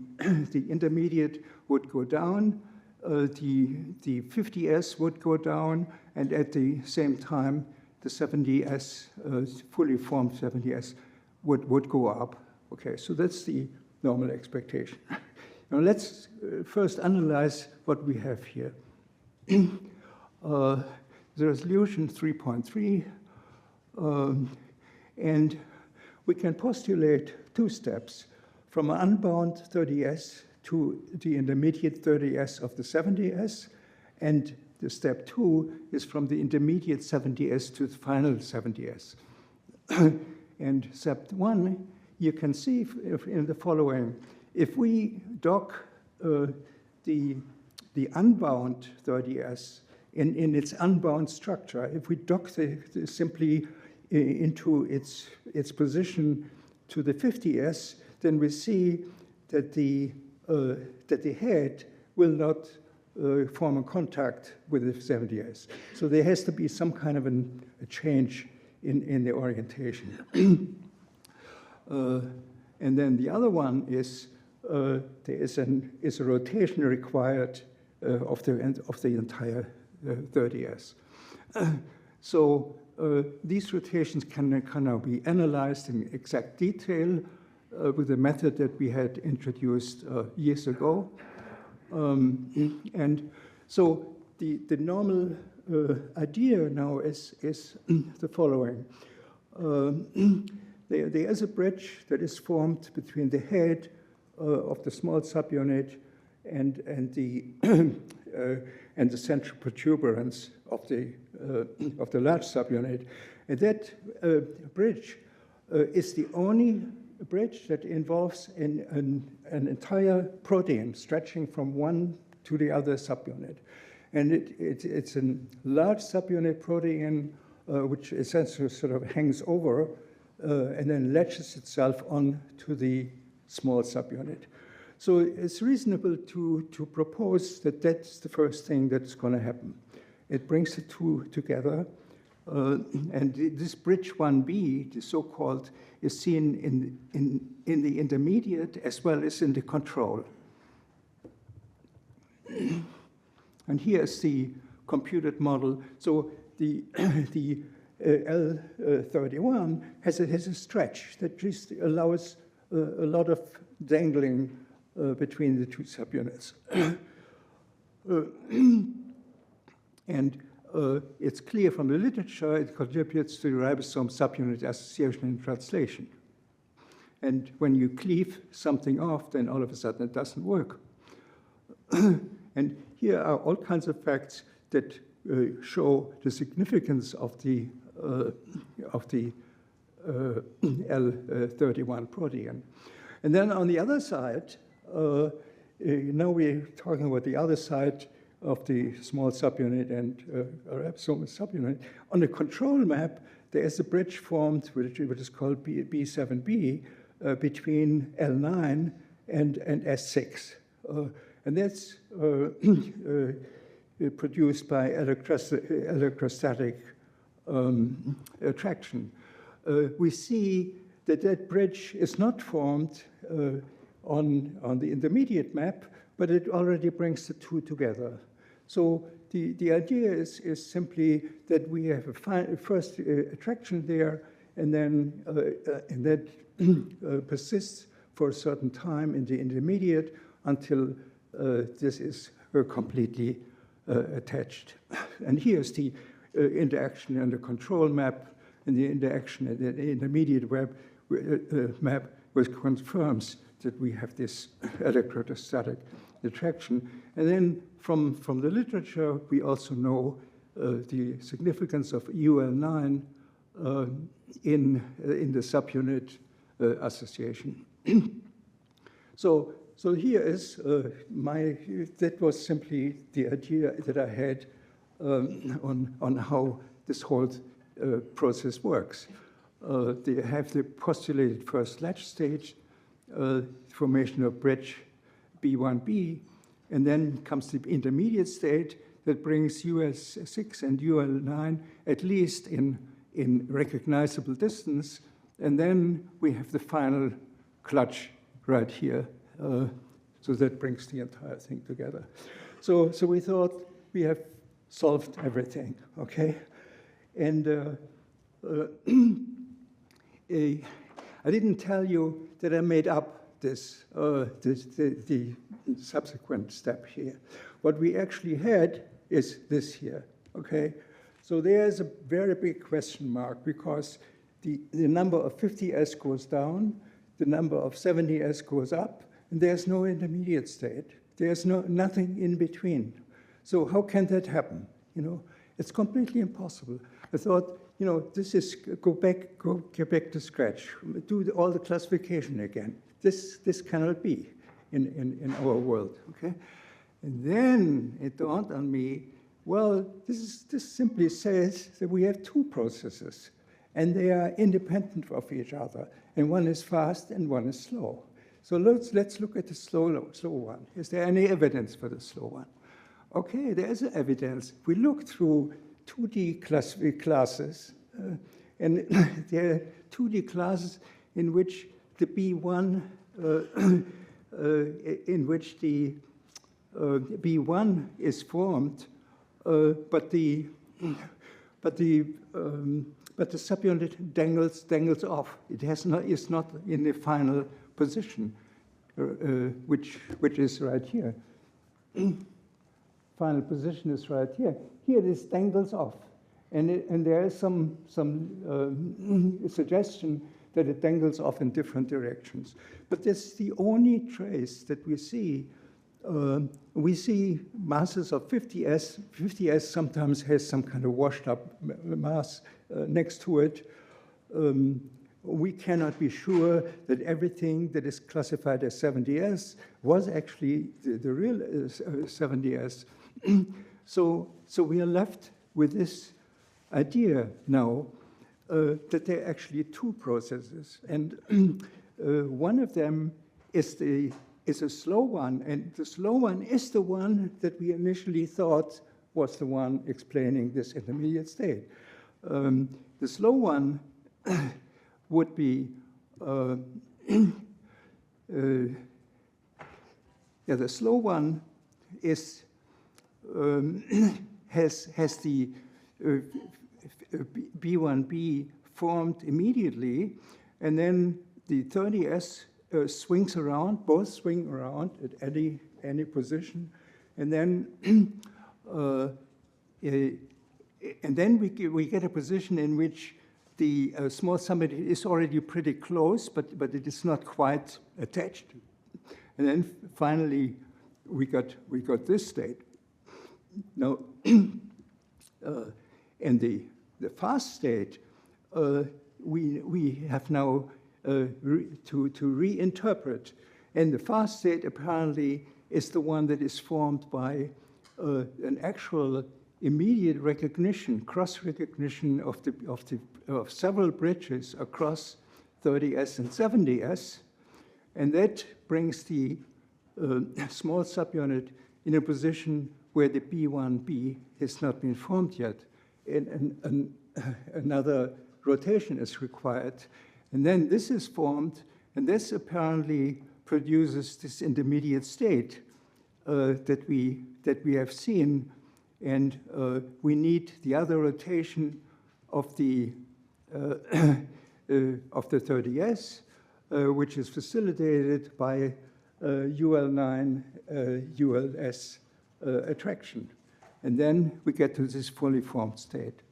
G: intermediate would go down, the 50S would go down, and at the same time, the 70S, fully formed 70S, would go up. Okay, so that's the normal expectation. Now let's first analyze what we have here. The resolution 3.3, and we can postulate 2 steps, from an unbound 30S to the intermediate 30S of the 70S, and the step 2 is from the intermediate 70S to the final 70S. And step 1, you can see in the following. If we dock the unbound 30S in its unbound structure, if we dock simply into its position to the 50S, then we see that the head will not form a contact with the 70S. So there has to be some kind of a change in the orientation. And then the other one is there is a rotation required of the entire 30S. So these rotations can now be analyzed in exact detail with a method that we had introduced years ago. And so the normal idea now is the following. There is a bridge that is formed between the head of the small subunit and the central protuberance of the large subunit. And that bridge is the only bridge that involves an entire protein stretching from one to the other subunit. And it's a large subunit protein which essentially sort of hangs over and then latches itself on to the small subunit. So it's reasonable to propose that that's the first thing that's going to happen. It brings the two together. And this bridge 1B, the so-called, is seen in the intermediate as well as in the control. And here is the computed model. So the L31 has a stretch that just allows a lot of dangling between the two subunits. And it's clear from the literature it contributes to the ribosome subunit association and translation. And when you cleave something off, then all of a sudden it doesn't work. And here are all kinds of facts that show the significance of the L31 protein. And then on the other side, now we're talking about the other side of the small subunit and ribosomal subunit. On the control map, there is a bridge formed, which is called B7b, between L9 and S6. And that's produced by electrostatic attraction. We see that that bridge is not formed on the intermediate map, but it already brings the two together. So the idea is simply that we have a first attraction there, and then and that persists for a certain time in the intermediate until this is completely attached. And here's the interaction in the control map, and the interaction in the intermediate map, which confirms that we have this electrostatic attraction. And then from the literature, we also know the significance of UL9 in the subunit association. So here is that was simply the idea that I had on how this whole process works. They have the postulated first latch stage, formation of bridge B1b, and then comes the intermediate state that brings UL6 and UL9 at least in recognizable distance, and then we have the final clutch right here. So that brings the entire thing together. So we thought we have solved everything, okay? And I didn't tell you that I made up the subsequent step here. What we actually had is this here, okay? So there's a very big question mark because the number of 50s goes down, the number of 70s goes up, and there's no intermediate state. There's nothing in between. So how can that happen? You know, it's completely impossible. I thought, you know, this is get back to scratch, do all the classification again. This cannot be in our world, okay? And then it dawned on me, well, this simply says that we have two processes, and they are independent of each other, and one is fast and one is slow. So let's look at the slow one. Is there any evidence for the slow one? Okay, there is evidence. We look through 2D classes, and there are 2D classes in which the B1, in which the B1 is formed, but the subunit dangles off. It is not in the final position, which is right here. Final position is right here. Here this dangles off, and there is some suggestion that it dangles off in different directions. But that's the only trace that we see. We see masses of 50s. 50s sometimes has some kind of washed up mass next to it. We cannot be sure that everything that is classified as 70s was actually the real 70s. So we are left with this idea now that there are actually two processes, and one of them is a slow one, and the slow one is the one that we initially thought was the one explaining this intermediate state. The slow one would be the slow one is has the B1b formed immediately, and then the 30s swings around, both swing around at any position, and then we get a position in which the small summit is already pretty close, but it is not quite attached. And then finally, we got this state. Now, in the fast state, we have now to reinterpret. And the fast state apparently is the one that is formed by an actual immediate recognition, cross-recognition of several bridges across 30s and 70s, and that brings the small subunit in a position where the B1b has not been formed yet, and another rotation is required. And then this is formed, and this apparently produces this intermediate state that we have seen. And we need the other rotation of the 30s, which is facilitated by UL9 ULS attraction. And then we get to this fully formed state.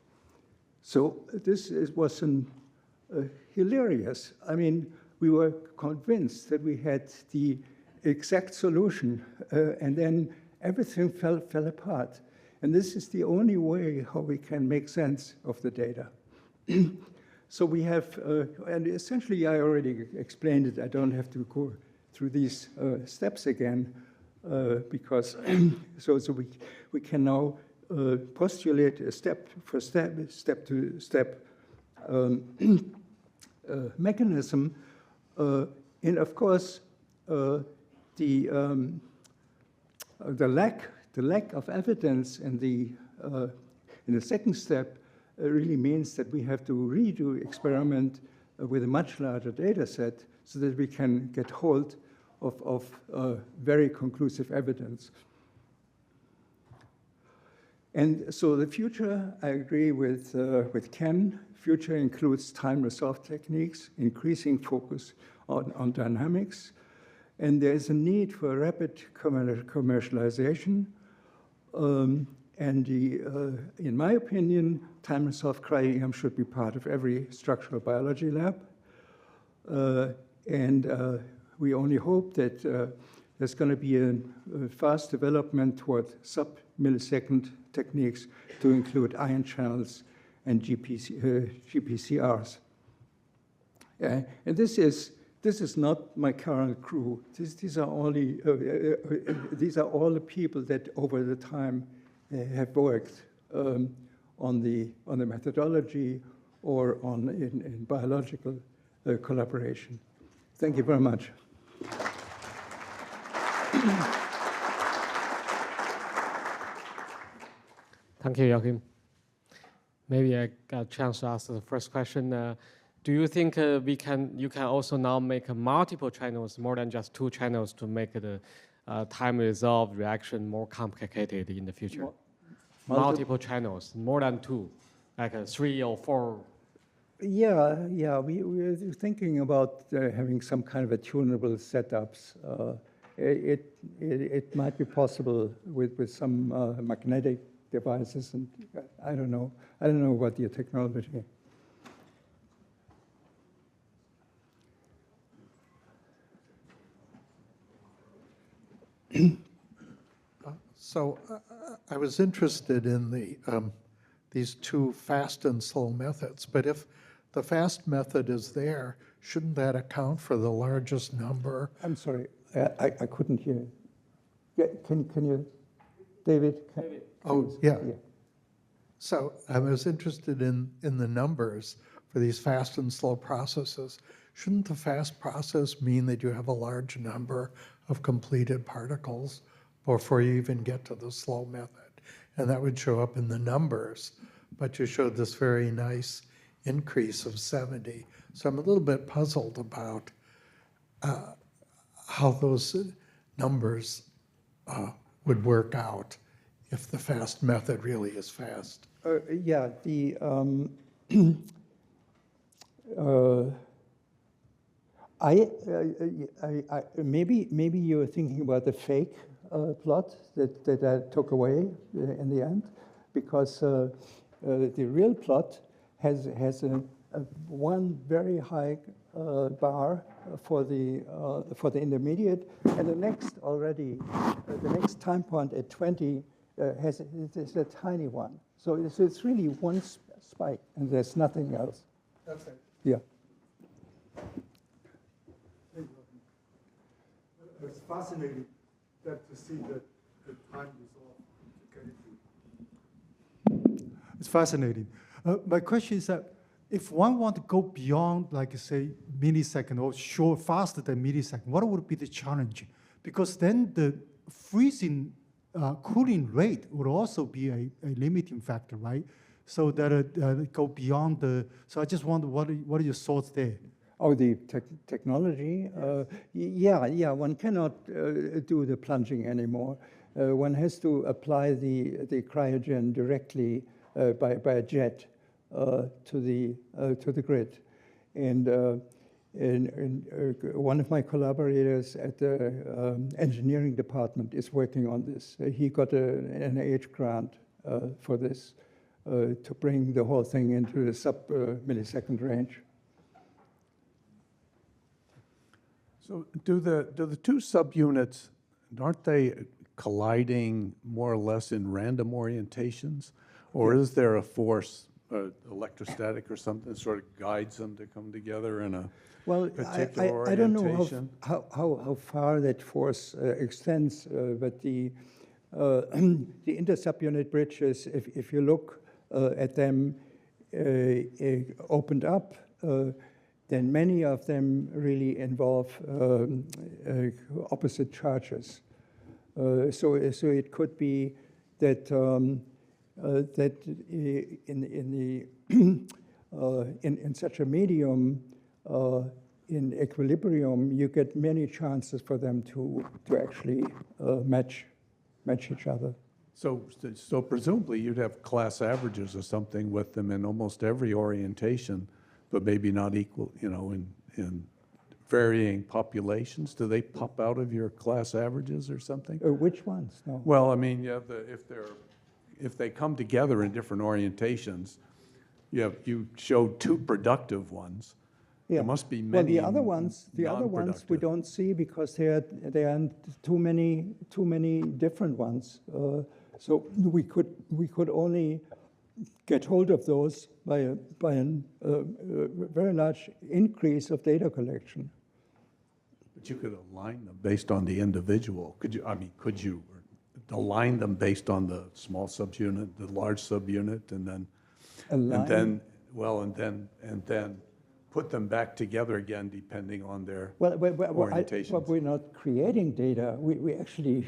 G: So this was hilarious. I mean, we were convinced that we had the exact solution, and then everything fell apart. And this is the only way how we can make sense of the data. So we have, and essentially I already explained it. I don't have to go through these steps again, because so we can now postulate a step to step mechanism. And of course, the lack of evidence in the second step really means that we have to redo experiment with a much larger data set so that we can get hold of very conclusive evidence. And so the future, I agree with Ken, future includes time-resolved techniques, increasing focus on dynamics, and there's a need for rapid commercialization. And in my opinion, time-resolved Cryo-EM should be part of every structural biology lab. And we only hope that there's going to be a fast development toward sub-millisecond techniques to include ion channels and GPCRs. And this is not my current crew. These are all the people that over the time have worked on the methodology or in biological collaboration. Thank you very much.
B: Thank you, Joachim. Maybe I got a chance to ask the first question. Do you think you can also now make multiple channels, more than just 2 channels, to make the time-resolved reaction more complicated in the future? Multiple channels, more than 2, like 3 or 4.
G: Yeah, we're thinking about having some kind of a tunable setups. It might be possible with some magnetic devices, and I don't know about the technology.
H: So I was interested in these 2 fast and slow methods, but if the fast method is there, shouldn't that account for the largest number?
G: I'm sorry, I couldn't hear. Yeah, can you, David?
H: Yeah. So I was interested in the numbers for these fast and slow processes. Shouldn't the fast process mean that you have a large number of completed particles before you even get to the slow method? And that would show up in the numbers, but you showed this very nice increase of 70. So I'm a little bit puzzled about how those numbers would work out if the fast method really is fast?
G: Yeah, maybe you're thinking about the fake plot that I took away in the end, because the real plot has one very high bar for the intermediate, and the next the next time point at 20 has a tiny one. So it's really one spike, and there's nothing else.
H: That's it.
G: Yeah.
I: It's fascinating to see that the time resolve. It's fascinating. My question is that if one want to go beyond, like say, millisecond or short, faster than millisecond, what would be the challenge? Because then the freezing cooling rate would also be a limiting factor, right? So that go beyond the. So I just wonder what are your thoughts there?
G: Oh, the technology? Yeah, one cannot do the plunging anymore. One has to apply the cryogen directly by a jet to the grid. And one of my collaborators at the engineering department is working on this. He got an NIH grant for this to bring the whole thing into the sub-millisecond range.
C: So do the two subunits, aren't they colliding more or less in random orientations? Or is there a force, electrostatic or something, that sort of guides them to come together in a particular orientation?
G: I don't know how far that force extends, but the inter-subunit bridges, if you look at them opened up, then many of them really involve opposite charges. So it could be that in such a medium, in equilibrium, you get many chances for them to actually match each other.
C: So presumably you'd have class averages or something with them in almost every orientation, but maybe not equal, in varying populations. Do they pop out of your class averages or something?
G: Which ones? No.
C: Well, I mean, if they come together in different orientations, you showed two productive ones.
G: Yeah.
C: There must be many.
G: Well, the other ones we don't see because there are too many different ones. So we could only get hold of those by a very large increase of data collection.
C: But you could align them based on the individual. Could you align them based on the small subunit, the large subunit, and then put them back together again depending on their orientations?
G: But we're not creating data. We actually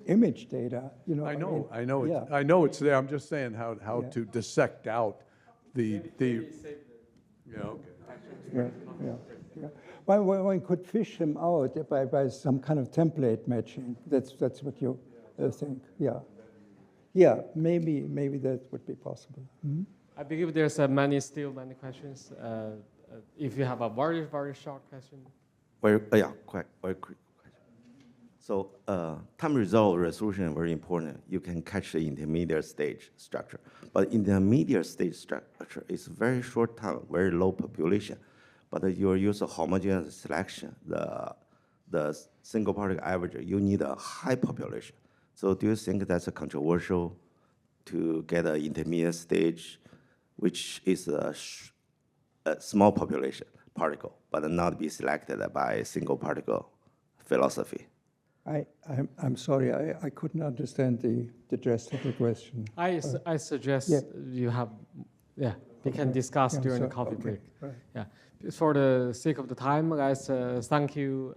G: image data.
C: I know it's there. I'm just saying how to dissect out the. Yeah. Okay.
G: Yeah. One could fish them out by some kind of template matching. That's what you think. Yeah. Yeah. Maybe that would be possible. Mm-hmm.
B: I believe there's many questions. If you have a very, very short question.
J: Quite very quick question. So time resolve resolution is very important. You can catch the intermediate stage structure. But intermediate stage structure is very short time, very low population. But you use a homogeneous selection, the single particle average, you need a high population. So do you think that's a controversial to get an intermediate stage, which is a small population particle, but not be selected by a single particle philosophy?
G: I'm sorry, I couldn't understand the gist of the question.
B: I suggest you can discuss during the coffee break.
G: Right.
B: Yeah, for the sake of the time, guys, thank you,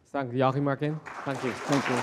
B: thank Joachim again. Thank you.
G: Thank you.